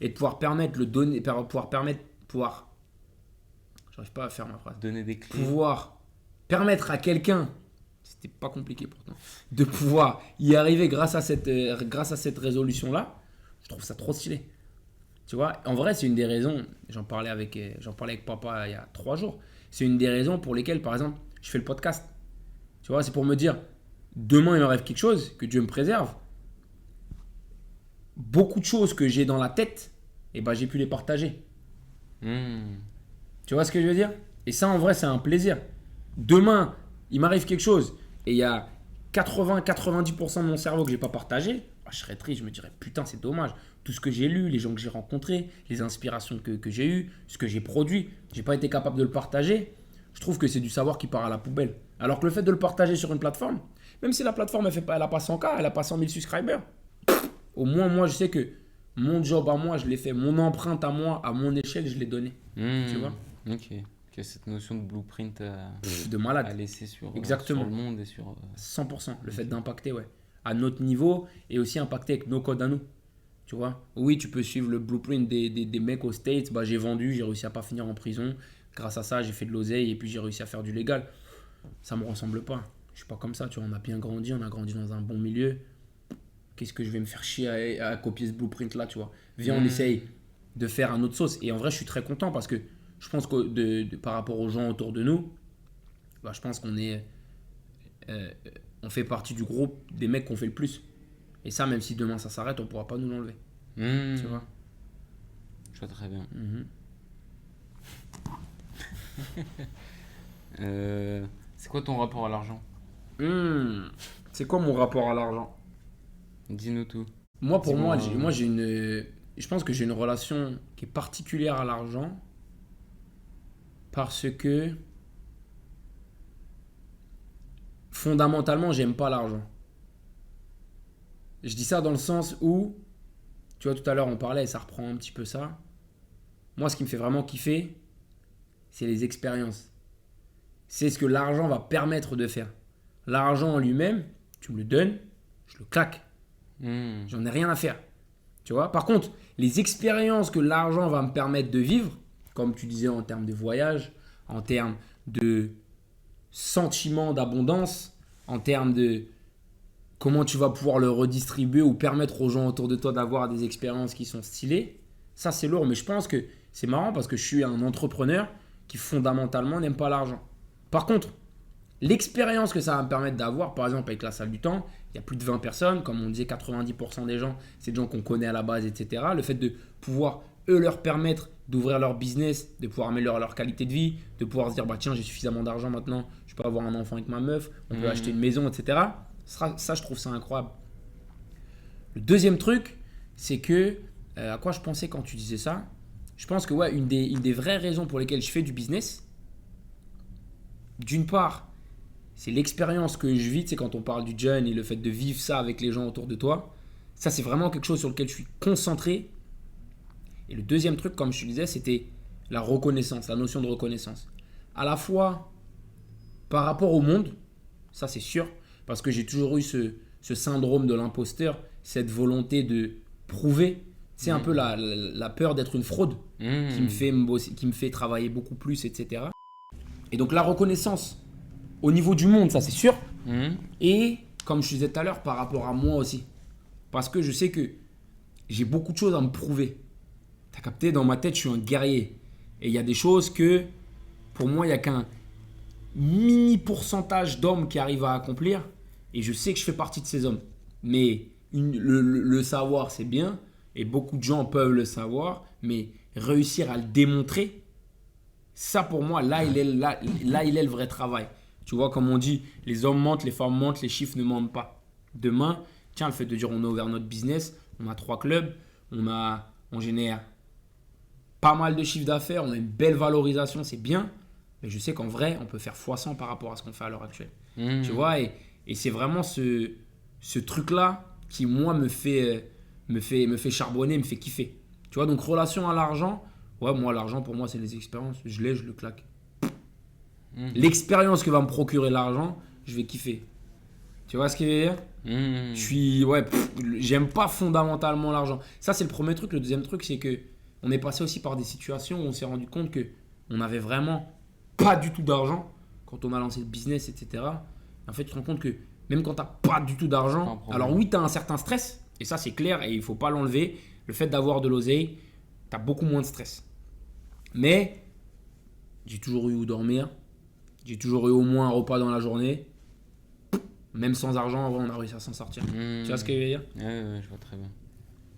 [SPEAKER 1] et de pouvoir permettre le donner, j'arrive pas à faire ma phrase,
[SPEAKER 2] Donner des clés.
[SPEAKER 1] pouvoir permettre à quelqu'un, C'était pas compliqué pourtant. De pouvoir y arriver grâce à cette résolution-là, je trouve ça trop stylé. Tu vois, en vrai, c'est une des raisons, j'en parlais avec papa il y a 3 jours, c'est une des raisons pour lesquelles, par exemple, je fais le podcast. Tu vois, c'est pour me dire, demain, il m'arrive quelque chose, que Dieu me préserve. Beaucoup de choses que j'ai dans la tête, eh ben, j'ai pu les partager. Tu vois ce que je veux dire? Et ça, en vrai, c'est un plaisir. Demain, il m'arrive quelque chose et il y a 80-90% de mon cerveau que je n'ai pas partagé, je serais triste, je me dirais putain, c'est dommage. Tout ce que j'ai lu, les gens que j'ai rencontrés, les inspirations que j'ai eues, ce que j'ai produit, je n'ai pas été capable de le partager. Je trouve que c'est du savoir qui part à la poubelle. Alors que le fait de le partager sur une plateforme, même si la plateforme elle n'a pas 100K, elle n'a pas 100 000 subscribers, au moins moi je sais que mon job à moi, je l'ai fait, mon empreinte à moi, à mon échelle, je l'ai donné. Tu vois?
[SPEAKER 2] Ok. Que cette notion de blueprint
[SPEAKER 1] de malade.
[SPEAKER 2] À laisser sur
[SPEAKER 1] Exactement.
[SPEAKER 2] Le monde et sur...
[SPEAKER 1] 100%. Le fait d'impacter, ouais. À notre niveau et aussi impacter avec nos codes à nous. Tu vois? Oui, tu peux suivre le blueprint des mecs aux States. Bah, j'ai vendu, j'ai réussi à pas finir en prison. Grâce à ça, j'ai fait de l'oseille et puis j'ai réussi à faire du légal. Ça me ressemble pas. Je suis pas comme ça, tu vois. On a bien grandi, on a grandi dans un bon milieu. Qu'est-ce que je vais me faire chier à copier ce blueprint-là, tu vois? Viens, on essaye de faire un autre sauce. Et en vrai, je suis très content parce que je pense que par rapport aux gens autour de nous, bah, je pense qu'on est... on fait partie du groupe des mecs qu'on fait le plus. Et ça, même si demain ça s'arrête, on pourra pas nous l'enlever. Tu vois?
[SPEAKER 2] Je vois très bien. C'est quoi ton rapport à l'argent?
[SPEAKER 1] C'est quoi mon rapport à l'argent?
[SPEAKER 2] Dis-nous tout.
[SPEAKER 1] Moi, pour moi, je pense que j'ai une relation qui est particulière à l'argent parce que fondamentalement, j'aime pas l'argent. Je dis ça dans le sens où, tu vois, tout à l'heure on parlait, et ça reprend un petit peu ça. Moi, ce qui me fait vraiment kiffer, c'est les expériences. C'est ce que l'argent va permettre de faire. L'argent en lui-même, tu me le donnes, je le claque. J'en ai rien à faire. Tu vois? Par contre, les expériences que l'argent va me permettre de vivre, comme tu disais en termes de voyage, en termes de sentiment d'abondance, en termes de comment tu vas pouvoir le redistribuer ou permettre aux gens autour de toi d'avoir des expériences qui sont stylées, ça c'est lourd. Mais je pense que c'est marrant parce que je suis un entrepreneur qui fondamentalement n'aime pas l'argent. Par contre, l'expérience que ça va me permettre d'avoir, par exemple avec la salle du temps, il y a plus de 20 personnes, comme on disait 90% des gens, c'est des gens qu'on connaît à la base, etc. Le fait de pouvoir, eux, leur permettre d'ouvrir leur business, de pouvoir améliorer leur qualité de vie, de pouvoir se dire, bah tiens, j'ai suffisamment d'argent maintenant, je peux avoir un enfant avec ma meuf, on peut acheter une maison, etc. Ça, je trouve ça incroyable. Le deuxième truc, c'est que, à quoi je pensais quand tu disais ça? Je pense que ouais, une des vraies raisons pour lesquelles je fais du business, d'une part, c'est l'expérience que je vis, c'est quand on parle du jeune et le fait de vivre ça avec les gens autour de toi. Ça, c'est vraiment quelque chose sur lequel je suis concentré. Et le deuxième truc, comme je te disais, c'était la reconnaissance, la notion de reconnaissance. À la fois par rapport au monde, ça c'est sûr, parce que j'ai toujours eu ce syndrome de l'imposteur, cette volonté de prouver. C'est un peu la peur d'être une fraude qui me fait travailler beaucoup plus, etc. Et donc la reconnaissance au niveau du monde, ça c'est sûr. Et comme je disais tout à l'heure, par rapport à moi aussi. Parce que je sais que j'ai beaucoup de choses à me prouver. T'as capté, dans ma tête, je suis un guerrier. Et il y a des choses que, pour moi, il n'y a qu'un mini pourcentage d'hommes qui arrivent à accomplir. Et je sais que je fais partie de ces hommes. Mais le savoir, c'est bien. Et beaucoup de gens peuvent le savoir. Mais réussir à le démontrer, ça pour moi, là il est le vrai travail. Tu vois, comme on dit, les hommes mentent, les femmes mentent, les chiffres ne mentent pas. Demain, tiens, le fait de dire on a ouvert notre business, on a 3 clubs, on génère pas mal de chiffres d'affaires, on a une belle valorisation, c'est bien. Mais je sais qu'en vrai, on peut faire x100 par rapport à ce qu'on fait à l'heure actuelle. Tu vois, et c'est vraiment ce truc-là qui, moi, me fait charbonner, me fait kiffer. Tu vois, donc relation à l'argent, ouais, moi, l'argent, pour moi, c'est les expériences. Je le claque. L'expérience que va me procurer l'argent, je vais kiffer. Tu vois ce que je veux dire? J'aime pas fondamentalement l'argent. Ça, c'est le premier truc. Le deuxième truc, c'est que on est passé aussi par des situations où on s'est rendu compte que on avait vraiment pas du tout d'argent quand on a lancé le business, etc. En fait, tu te rends compte que même quand tu n'as pas du tout
[SPEAKER 2] Pas un
[SPEAKER 1] d'argent,
[SPEAKER 2] problème.
[SPEAKER 1] alors oui, tu as un certain stress, et ça c'est clair, et il ne faut pas l'enlever. Le fait d'avoir de l'oseille, tu as beaucoup moins de stress. Mais j'ai toujours eu où dormir, j'ai toujours eu au moins un repas dans la journée. Même sans argent, en vrai, on a réussi à s'en sortir. Tu vois ce que je veux dire?
[SPEAKER 2] Ouais, ouais, je vois très bien.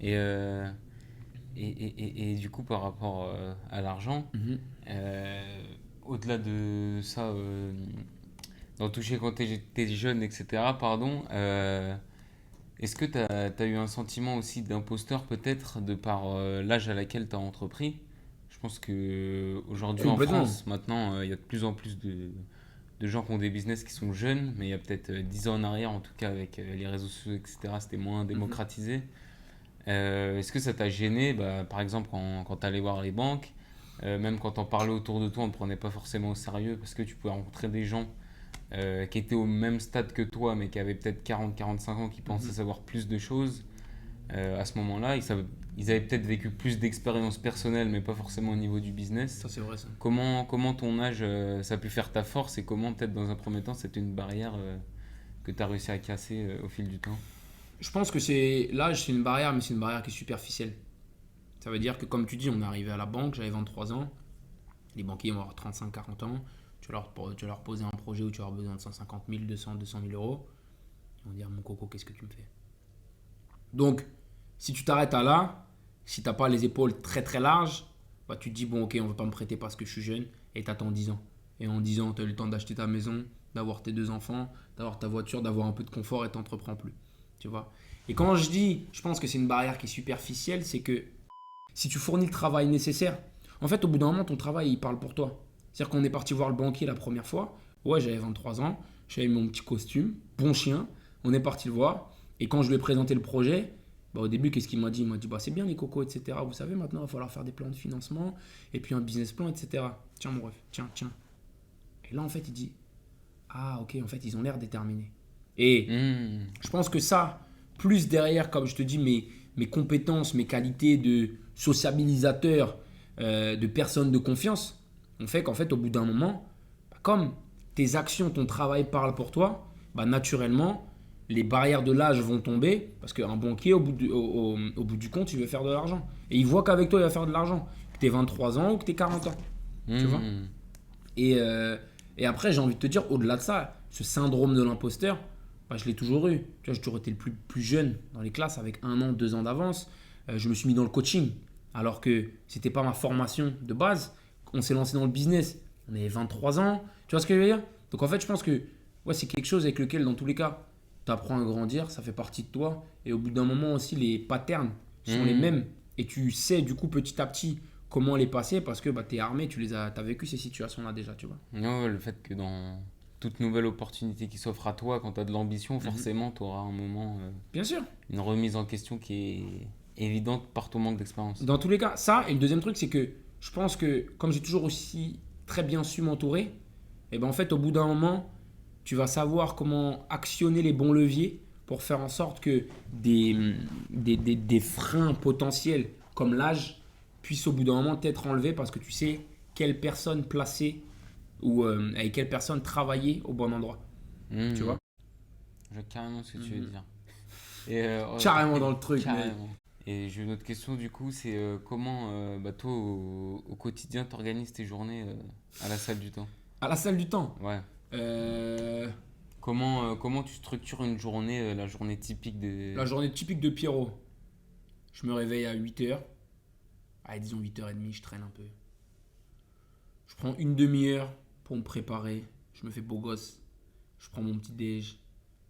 [SPEAKER 2] Et, euh, et du coup, par rapport à l'argent,
[SPEAKER 1] Mhm.
[SPEAKER 2] euh, au-delà de ça, d'en toucher quand t'es jeune, etc., pardon, est-ce que t'as eu un sentiment aussi d'imposteur peut-être de par l'âge à laquelle t'as entrepris? Je pense que aujourd'hui en
[SPEAKER 1] Complètement.
[SPEAKER 2] France, maintenant, il y a de plus en plus de gens qui ont des business qui sont jeunes, mais il y a peut-être 10 ans en arrière, en tout cas avec les réseaux sociaux, etc., c'était moins
[SPEAKER 1] Mhm.
[SPEAKER 2] démocratisé. Est-ce que ça t'a gêné, bah, par exemple, quand tu allais voir les banques, même quand on parlait autour de toi, on ne te prenait pas forcément au sérieux parce que tu pouvais rencontrer des gens qui étaient au même stade que toi, mais qui avaient peut-être 40-45 ans, qui pensaient
[SPEAKER 1] Mhm.
[SPEAKER 2] savoir plus de choses. À ce moment-là, ils avaient peut-être vécu plus d'expériences personnelles, mais pas forcément au niveau du business.
[SPEAKER 1] Ça, c'est vrai, ça.
[SPEAKER 2] Comment ton âge, ça a pu faire ta force et comment, peut-être dans un premier temps, c'était une barrière que tu as réussi à casser au fil du temps?
[SPEAKER 1] Je pense que c'est l'âge, c'est une barrière, mais c'est une barrière qui est superficielle. Ça veut dire que, comme tu dis, on est arrivé à la banque, j'avais 23 ans. Les banquiers vont avoir 35-40 ans. Tu vas leur poser un projet où tu vas avoir besoin de 150 000, 200 000 euros. Ils vont dire, mon coco, qu'est-ce que tu me fais? Donc, si tu t'arrêtes à là, si tu n'as pas les épaules très très larges, bah, tu te dis, bon, ok, on ne va pas me prêter parce que je suis jeune, et tu attends 10 ans. Et en 10 ans, tu as eu le temps d'acheter ta maison, d'avoir tes deux enfants, d'avoir ta voiture, d'avoir un peu de confort et tu n'entreprends plus. Tu vois? Et quand je dis, je pense que c'est une barrière qui est superficielle, c'est que si tu fournis le travail nécessaire, en fait, au bout d'un moment, ton travail, il parle pour toi. C'est-à-dire qu'on est parti voir le banquier la première fois. Ouais, j'avais 23 ans, j'avais mon petit costume, bon chien. On est parti le voir. Et quand je lui ai présenté le projet, bah, au début, qu'est-ce qu'il m'a dit? Il m'a dit, bah, c'est bien les cocos, etc. Vous savez, maintenant, il va falloir faire des plans de financement et puis un business plan, etc. Tiens, mon ref, tiens, tiens. Et là, en fait, il dit, ah, ok, en fait, ils ont l'air déterminés. Et
[SPEAKER 2] Hmm.
[SPEAKER 1] je pense que ça, plus derrière, comme je te dis, mes compétences, mes qualités de sociabilisateur, de personne de confiance, ont fait qu'en fait, au bout d'un moment, bah, comme tes actions, ton travail parlent pour toi, bah, naturellement, les barrières de l'âge vont tomber parce qu'un banquier, au bout du compte, il veut faire de l'argent. Et il voit qu'avec toi, il va faire de l'argent. Que tu aies 23 ans ou que tu aies 40 ans. Tu vois?
[SPEAKER 2] Hmm.
[SPEAKER 1] Et, euh, et après, j'ai envie de te dire, au-delà de ça, ce syndrome de l'imposteur, bah, je l'ai toujours eu. Tu vois, j'ai toujours été le plus jeune dans les classes avec 1 an, 2 ans d'avance. Je me suis mis dans le coaching alors que c'était pas ma formation de base. On s'est lancé dans le business. On avait 23 ans. Tu vois ce que je veux dire? Donc en fait, je pense que ouais, c'est quelque chose avec lequel, dans tous les cas, tu apprends à grandir, ça fait partie de toi. Et au bout d'un moment aussi, les patterns sont les
[SPEAKER 2] Hmm.
[SPEAKER 1] mêmes. Et tu sais, du coup, petit à petit, comment les passer parce que bah, tu es armé, as vécu ces situations-là déjà, tu vois.
[SPEAKER 2] Ouais, le fait que dans toute nouvelle opportunité qui s'offre à toi, quand tu as de l'ambition,
[SPEAKER 1] Mhm.
[SPEAKER 2] forcément, tu auras un moment,
[SPEAKER 1] Bien sûr.
[SPEAKER 2] une remise en question qui est évidente par ton manque d'expérience.
[SPEAKER 1] Dans tous les cas, ça, et le deuxième truc, c'est que je pense que comme j'ai toujours aussi très bien su m'entourer, et ben en fait, au bout d'un moment, tu vas savoir comment actionner les bons leviers pour faire en sorte que des freins potentiels comme l'âge puissent au bout d'un moment être enlevés parce que tu sais quelle personne placer ou avec quelle personne travailler au bon endroit. Tu
[SPEAKER 2] Hmm.
[SPEAKER 1] vois?
[SPEAKER 2] Je vois carrément ce que tu veux
[SPEAKER 1] Mhm.
[SPEAKER 2] dire. Et,
[SPEAKER 1] Carrément dans le truc, mec.
[SPEAKER 2] carrément. Et j'ai une autre question du coup, c'est comment bah, toi au quotidien t'organises tes journées à la salle du temps?
[SPEAKER 1] À la salle du temps.
[SPEAKER 2] Ouais.
[SPEAKER 1] Euh,
[SPEAKER 2] Comment tu structures une journée, la journée typique
[SPEAKER 1] la
[SPEAKER 2] des...
[SPEAKER 1] journée typique de Pierrot. Je me réveille à 8 heures. Allez, disons 8h30, je traîne un peu. Je prends une demi-heure pour me préparer. Je me fais beau gosse. Je prends mon petit déj.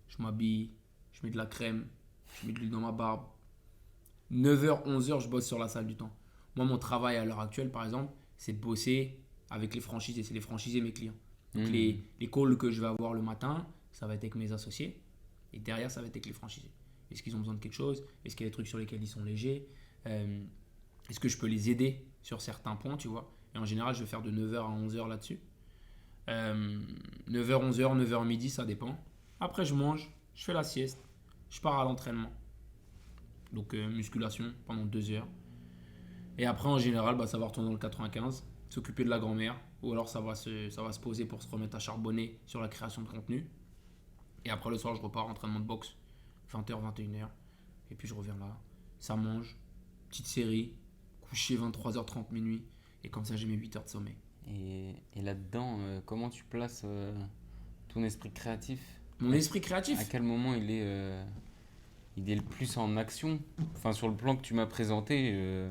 [SPEAKER 1] Je m'habille. Je mets de la crème. Je mets de l'huile dans ma barbe. 9h, 11h, je bosse sur la salle du temps. Moi, mon travail à l'heure actuelle, par exemple, c'est de bosser avec les franchisés. C'est les franchisés, mes clients. Donc,
[SPEAKER 2] Hmm.
[SPEAKER 1] les calls que je vais avoir le matin, ça va être avec mes associés. Et derrière, ça va être avec les franchisés. Est-ce qu'ils ont besoin de quelque chose? Est-ce qu'il y a des trucs sur lesquels ils sont légers? Euh, Est-ce que je peux les aider sur certains points, tu vois? Et en général, je vais faire de 9h à 11h là-dessus. 9h, 11h, 9h midi, ça dépend. Après, je mange, je fais la sieste, je pars à l'entraînement. Donc, musculation pendant 2 heures. Et après, en général, bah, ça va retourner dans le 95, s'occuper de la grand-mère. Ou alors, ça va se poser pour se remettre à charbonner sur la création de contenu. Et après, le soir, je repars entraînement de boxe, 20h, 21h. Et puis, je reviens là. Ça mange, petite série, coucher 23h30 minuit. Et comme ça, j'ai mes 8 heures de sommeil.
[SPEAKER 2] Et là-dedans, comment tu places ton esprit créatif?
[SPEAKER 1] Mon esprit créatif.
[SPEAKER 2] À quel moment il est le plus en action? Enfin, sur le plan que tu m'as présenté,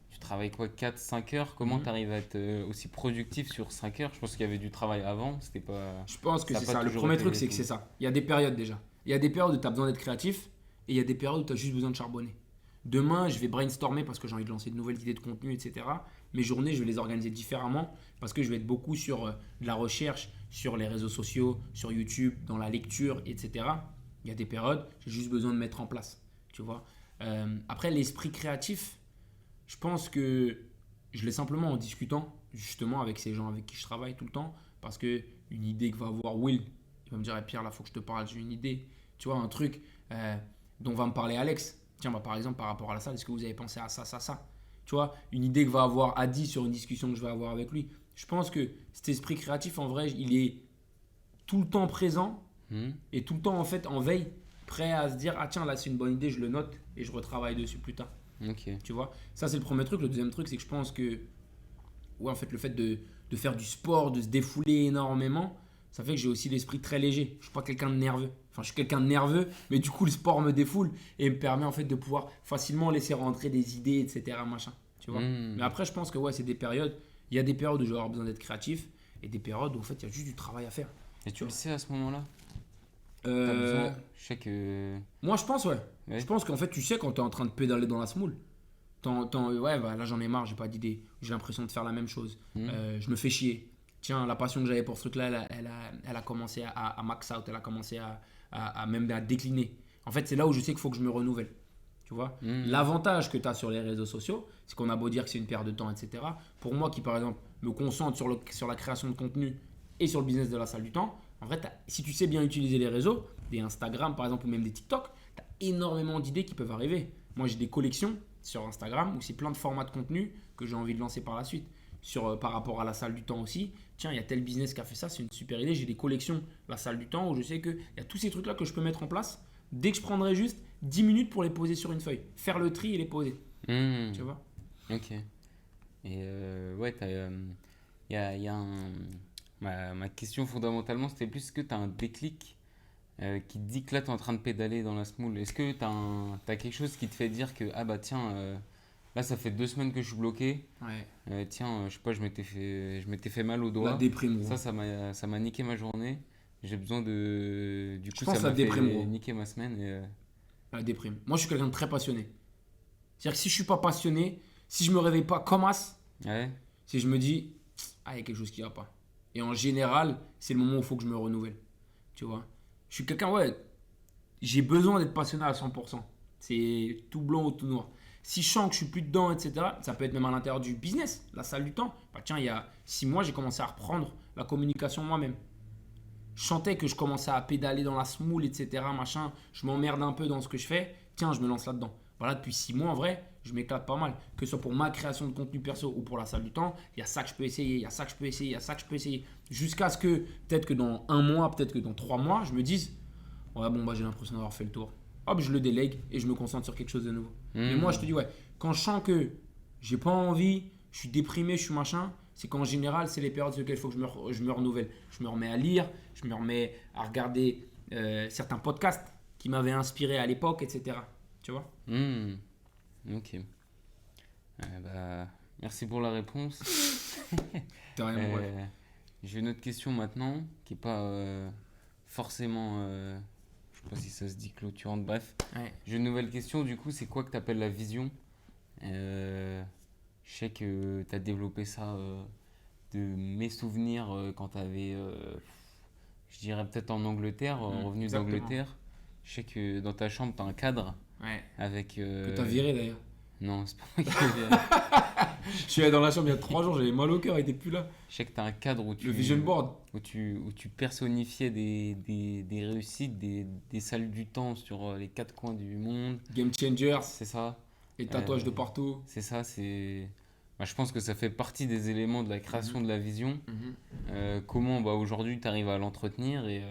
[SPEAKER 2] tu travailles quoi, 4-5 heures? Comment tu arrives à être aussi productif sur 5 heures? Je pense qu'il y avait du travail avant, c'était pas...
[SPEAKER 1] Je pense que
[SPEAKER 2] Ça a
[SPEAKER 1] c'est
[SPEAKER 2] pas
[SPEAKER 1] ça. Le
[SPEAKER 2] toujours
[SPEAKER 1] premier
[SPEAKER 2] été
[SPEAKER 1] truc, c'est
[SPEAKER 2] tout.
[SPEAKER 1] que c'est ça. Il y a des périodes déjà. Il y a des périodes où tu as besoin d'être créatif et il y a des périodes où tu as juste besoin de charbonner. Demain, je vais brainstormer parce que j'ai envie de lancer de nouvelles idées de contenu, etc. Mes journées, je vais les organiser différemment parce que je vais être beaucoup sur de la recherche, sur les réseaux sociaux, sur YouTube, dans la lecture, etc. Il y a des périodes, j'ai juste besoin de mettre en place. Tu vois. Après, l'esprit créatif, je pense que je l'ai simplement en discutant justement avec ces gens avec qui je travaille tout le temps. Parce que une idée que va avoir Will, il va me dire, eh, Pierre, là, faut que je te parle, j'ai une idée. Tu vois, un truc dont va me parler Alex. Tiens, bah, par exemple, par rapport à la salle, est-ce que vous avez pensé à ça, ça, ça? Tu vois, une idée que va avoir Adi sur une discussion que je vais avoir avec lui. Je pense que cet esprit créatif, en vrai, il est tout le temps présent et tout le temps, en fait, en veille, prêt à se dire, ah tiens, là, c'est une bonne idée, je le note et je retravaille dessus plus tard.
[SPEAKER 2] Ok.
[SPEAKER 1] Tu vois, ça, c'est le premier truc. Le deuxième truc, c'est que je pense que, ouais, en fait, le fait de faire du sport, de se défouler énormément, ça fait que j'ai aussi l'esprit très léger. Je suis pas quelqu'un de nerveux. Enfin, je suis quelqu'un de nerveux, mais du coup, le sport me défoule et me permet en fait de pouvoir facilement laisser rentrer des idées, etc. Machin, tu vois. Mais après, je pense que ouais, c'est des périodes. Il y a des périodes où je vais avoir besoin d'être créatif et des périodes où en fait, il y a juste du travail à faire.
[SPEAKER 2] Et tu le sais à ce moment-là? T'as
[SPEAKER 1] Euh,
[SPEAKER 2] besoin? Je sais que...
[SPEAKER 1] Moi, je pense, ouais.
[SPEAKER 2] Ouais.
[SPEAKER 1] Je pense qu'en fait, tu sais quand tu es en train de pédaler dans la semoule. Ouais, bah, là, j'en ai marre, j'ai pas d'idée. J'ai l'impression de faire la même chose. Je me fais chier. Tiens, la passion que j'avais pour ce truc-là, elle a commencé à max out, elle a commencé même à décliner. En fait, c'est là où je sais qu'il faut que je me renouvelle. Tu vois, l'avantage que tu as sur les réseaux sociaux, c'est qu'on a beau dire que c'est une perte de temps, etc. Pour moi qui, par exemple, me concentre sur la création de contenu et sur le business de la salle du temps, en vrai, si tu sais bien utiliser les réseaux, des Instagram par exemple ou même des TikTok, tu as énormément d'idées qui peuvent arriver. Moi, j'ai des collections sur Instagram où c'est plein de formats de contenu que j'ai envie de lancer par la suite. Par rapport à la salle du temps aussi, tiens, il y a tel business qui a fait ça, c'est une super idée. J'ai des collections, la salle du temps, où je sais qu'il y a tous ces trucs-là que je peux mettre en place dès que je prendrai juste 10 minutes pour les poser sur une feuille. Faire le tri et les poser. Tu vois.
[SPEAKER 2] Ok. Et ouais, il y a ma question fondamentalement, c'était plus, est-ce que tu as un déclic qui te dit que là, tu es en train de pédaler dans la semoule? Est-ce que tu as quelque chose qui te fait dire que, ah bah tiens, là, ça fait 2 semaines que je suis bloqué.
[SPEAKER 1] Ouais.
[SPEAKER 2] Tiens, je sais pas, je m'étais fait mal au doigt.
[SPEAKER 1] La déprime, gros.
[SPEAKER 2] Ça m'a niqué ma journée. J'ai besoin de... Du coup,
[SPEAKER 1] pense
[SPEAKER 2] ça
[SPEAKER 1] la
[SPEAKER 2] m'a fait
[SPEAKER 1] déprime, gros.
[SPEAKER 2] niquer ma semaine.
[SPEAKER 1] La déprime. Moi, je suis quelqu'un de très passionné. C'est-à-dire que si je suis pas passionné, si je me réveille pas comme as,
[SPEAKER 2] Ouais.
[SPEAKER 1] si je me dis, ah, il y a quelque chose qui va pas. Et en général, c'est le moment où il faut que je me renouvelle. Tu vois. Je suis quelqu'un, ouais, j'ai besoin d'être passionné à 100%. C'est tout blanc ou tout noir. Si je sens que je suis plus dedans, etc., ça peut être même à l'intérieur du business, la salle du temps. Bah, tiens, il y a 6 mois, j'ai commencé à reprendre la communication moi-même. Je sentais que je commençais à pédaler dans la semoule, etc. Machin. Je m'emmerde un peu dans ce que je fais. Tiens, je me lance là-dedans. Voilà, depuis 6 mois, en vrai, je m'éclate pas mal. Que ce soit pour ma création de contenu perso ou pour la salle du temps, il y a ça que je peux essayer, il y a ça que je peux essayer, il y a ça que je peux essayer. Jusqu'à ce que, peut-être que dans 1 mois, peut-être que dans 3 mois, je me dise, ouais, bon, bah, j'ai l'impression d'avoir fait le tour. Hop, je le délègue et je me concentre sur quelque chose de nouveau. Mais moi, je te dis, ouais, quand je sens que j'ai pas envie, je suis déprimé, je suis machin, c'est qu'en général, c'est les périodes sur lesquelles il faut que je me renouvelle. Je me remets à lire, je me remets à regarder certains podcasts qui m'avaient inspiré à l'époque, etc. Tu vois.
[SPEAKER 2] Ok. Bah, merci pour la réponse.
[SPEAKER 1] De rien, ouais.
[SPEAKER 2] J'ai une autre question maintenant qui n'est pas forcément, je sais pas si ça se dit clôturante, bref.
[SPEAKER 1] Ouais.
[SPEAKER 2] J'ai une nouvelle question, du coup, c'est quoi que tu appelles la vision? Je sais que tu as développé ça de mes souvenirs quand tu avais, je dirais peut-être en Angleterre, revenu
[SPEAKER 1] Exactement.
[SPEAKER 2] d'Angleterre. Je sais que dans ta chambre, tu as un cadre
[SPEAKER 1] Ouais.
[SPEAKER 2] avec...
[SPEAKER 1] Que t'as viré d'ailleurs.
[SPEAKER 2] Non, c'est pas moi qui l'ai viré.
[SPEAKER 1] Je suis allé dans la chambre il y a 3 jours, j'avais mal au cœur, il était plus là.
[SPEAKER 2] Je sais que tu as un cadre où tu...
[SPEAKER 1] Le vision board.
[SPEAKER 2] Où tu personnifiais des réussites, des salles du temps sur les 4 coins du monde.
[SPEAKER 1] Game changers.
[SPEAKER 2] C'est ça.
[SPEAKER 1] Et tatouages de partout.
[SPEAKER 2] C'est ça, c'est... Bah, je pense que ça fait partie des éléments de la création de la vision. Comment bah, aujourd'hui tu arrives à l'entretenir et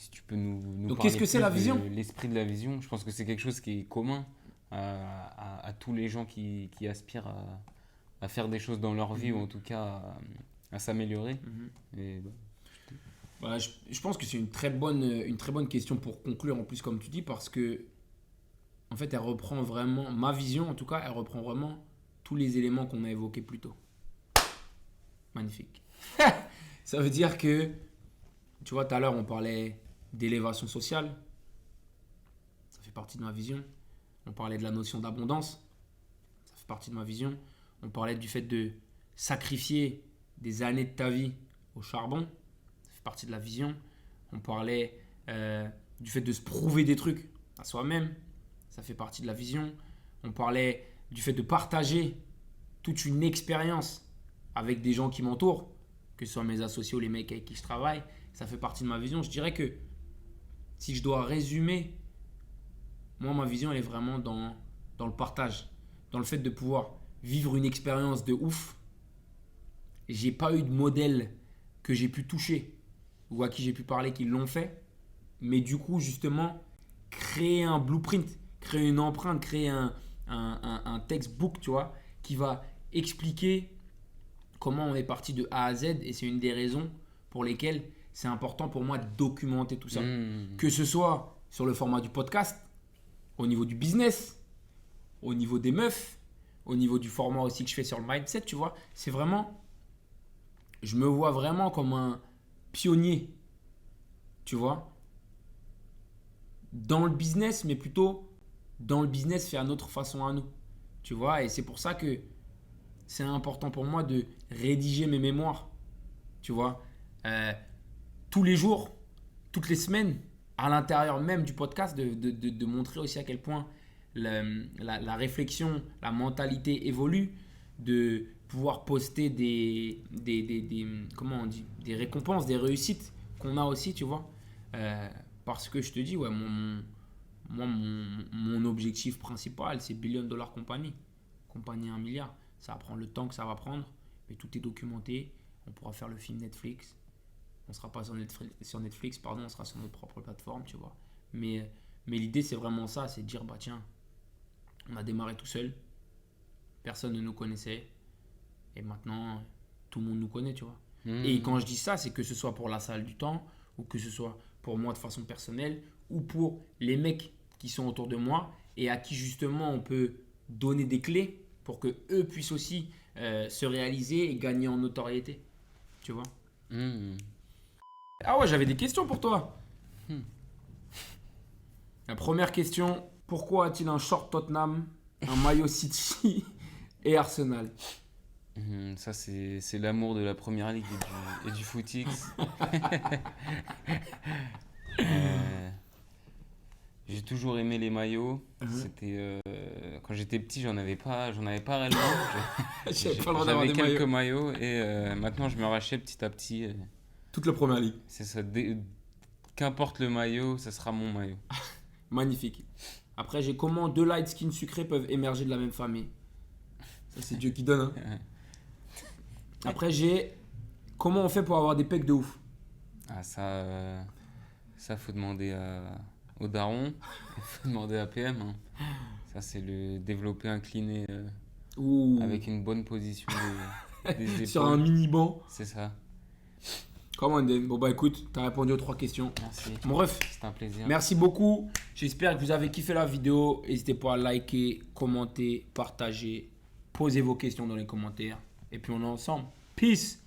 [SPEAKER 2] si tu peux nous
[SPEAKER 1] Donc,
[SPEAKER 2] parler
[SPEAKER 1] qu'est-ce que c'est
[SPEAKER 2] plus
[SPEAKER 1] la
[SPEAKER 2] de
[SPEAKER 1] vision?
[SPEAKER 2] l'esprit de la vision. Je pense que c'est quelque chose qui est commun à tous les gens qui aspirent à faire des choses dans leur vie ou en tout cas à s'améliorer. Et, bah,
[SPEAKER 1] Voilà, je pense que c'est une très bonne question pour conclure, en plus, comme tu dis, parce que, en fait, elle reprend vraiment, ma vision, en tout cas, elle reprend vraiment tous les éléments qu'on a évoqués plus tôt. Magnifique. Ça veut dire que, tu vois, tout à l'heure, on parlait d'élévation sociale. Ça fait partie de ma vision. On parlait de la notion d'abondance. Ça fait partie de ma vision. On parlait du fait de sacrifier des années de ta vie au charbon. Partie de la vision. On parlait du fait de se prouver des trucs à soi-même. Ça fait partie de la vision. On parlait du fait de partager toute une expérience avec des gens qui m'entourent, que ce soit mes associés ou les mecs avec qui je travaille. Ça fait partie de ma vision. Je dirais que si je dois résumer, moi, ma vision, elle est vraiment dans le partage, dans le fait de pouvoir vivre une expérience de ouf. J'ai pas eu de modèle que j'ai pu toucher ou à qui j'ai pu parler qui l'ont fait, mais du coup justement créer un blueprint, créer une empreinte, créer un textbook, tu vois, qui va expliquer comment on est parti de A à Z, et c'est une des raisons pour lesquelles c'est important pour moi de documenter tout ça, que ce soit sur le format du podcast, au niveau du business, au niveau des meufs, au niveau du format aussi que je fais sur le mindset, tu vois, c'est vraiment, je me vois vraiment comme un pionnier, tu vois, dans le business, mais plutôt dans le business fait à notre façon à nous, tu vois, et c'est pour ça que c'est important pour moi de rédiger mes mémoires, tu vois, tous les jours, toutes les semaines, à l'intérieur même du podcast, de montrer aussi à quel point la réflexion, la mentalité évolue, de pouvoir poster comment on dit, des récompenses, des réussites qu'on a aussi, tu vois. Parce que je te dis, ouais, mon objectif principal, c'est Billion Dollar Company. Compagnie 1 milliard. Ça va prendre le temps que ça va prendre, mais tout est documenté. On pourra faire le film Netflix. On ne sera pas sur Netflix, on sera sur notre propre plateforme, tu vois. Mais l'idée, c'est vraiment ça, c'est de dire, bah tiens, on a démarré tout seul. Personne ne nous connaissait. Et maintenant, tout le monde nous connaît, tu vois. Et quand je dis ça, c'est que ce soit pour la salle du temps, ou que ce soit pour moi de façon personnelle, ou pour les mecs qui sont autour de moi, et à qui justement on peut donner des clés pour qu'eux puissent aussi se réaliser et gagner en notoriété. Tu vois. Ah ouais, j'avais des questions pour toi. La première question, pourquoi a-t-il un short Tottenham, un maillot City et Arsenal?
[SPEAKER 2] Ça, c'est l'amour de la première ligue et du footix. J'ai toujours aimé les maillots. C'était quand j'étais petit, j'en avais pas réellement.
[SPEAKER 1] J'avais pas le droit d'avoir
[SPEAKER 2] J'avais
[SPEAKER 1] des
[SPEAKER 2] quelques
[SPEAKER 1] maillots.
[SPEAKER 2] maillots et maintenant je me rachète petit à petit.
[SPEAKER 1] Toute la première ligue.
[SPEAKER 2] C'est ça. Qu'importe le maillot, ça sera mon maillot.
[SPEAKER 1] Magnifique. Après, j'ai comment deux light skins sucrés peuvent émerger de la même famille. Ça, c'est Dieu qui donne. Hein. Après, j'ai comment on fait pour avoir des pecs de ouf.
[SPEAKER 2] Ah, ça faut demander au daron. Faut demander à PM. Hein. Ça, c'est le développer incliné avec une bonne position des épaules.
[SPEAKER 1] Sur un mini-banc.
[SPEAKER 2] C'est ça.
[SPEAKER 1] Comment on dit? Bon, bah écoute, t'as répondu aux 3 questions.
[SPEAKER 2] Merci.
[SPEAKER 1] Mon ref,
[SPEAKER 2] c'était un plaisir.
[SPEAKER 1] Merci beaucoup. J'espère que vous avez kiffé la vidéo. N'hésitez pas à liker, commenter, partager. Posez vos questions dans les commentaires. Et puis on est ensemble. Peace.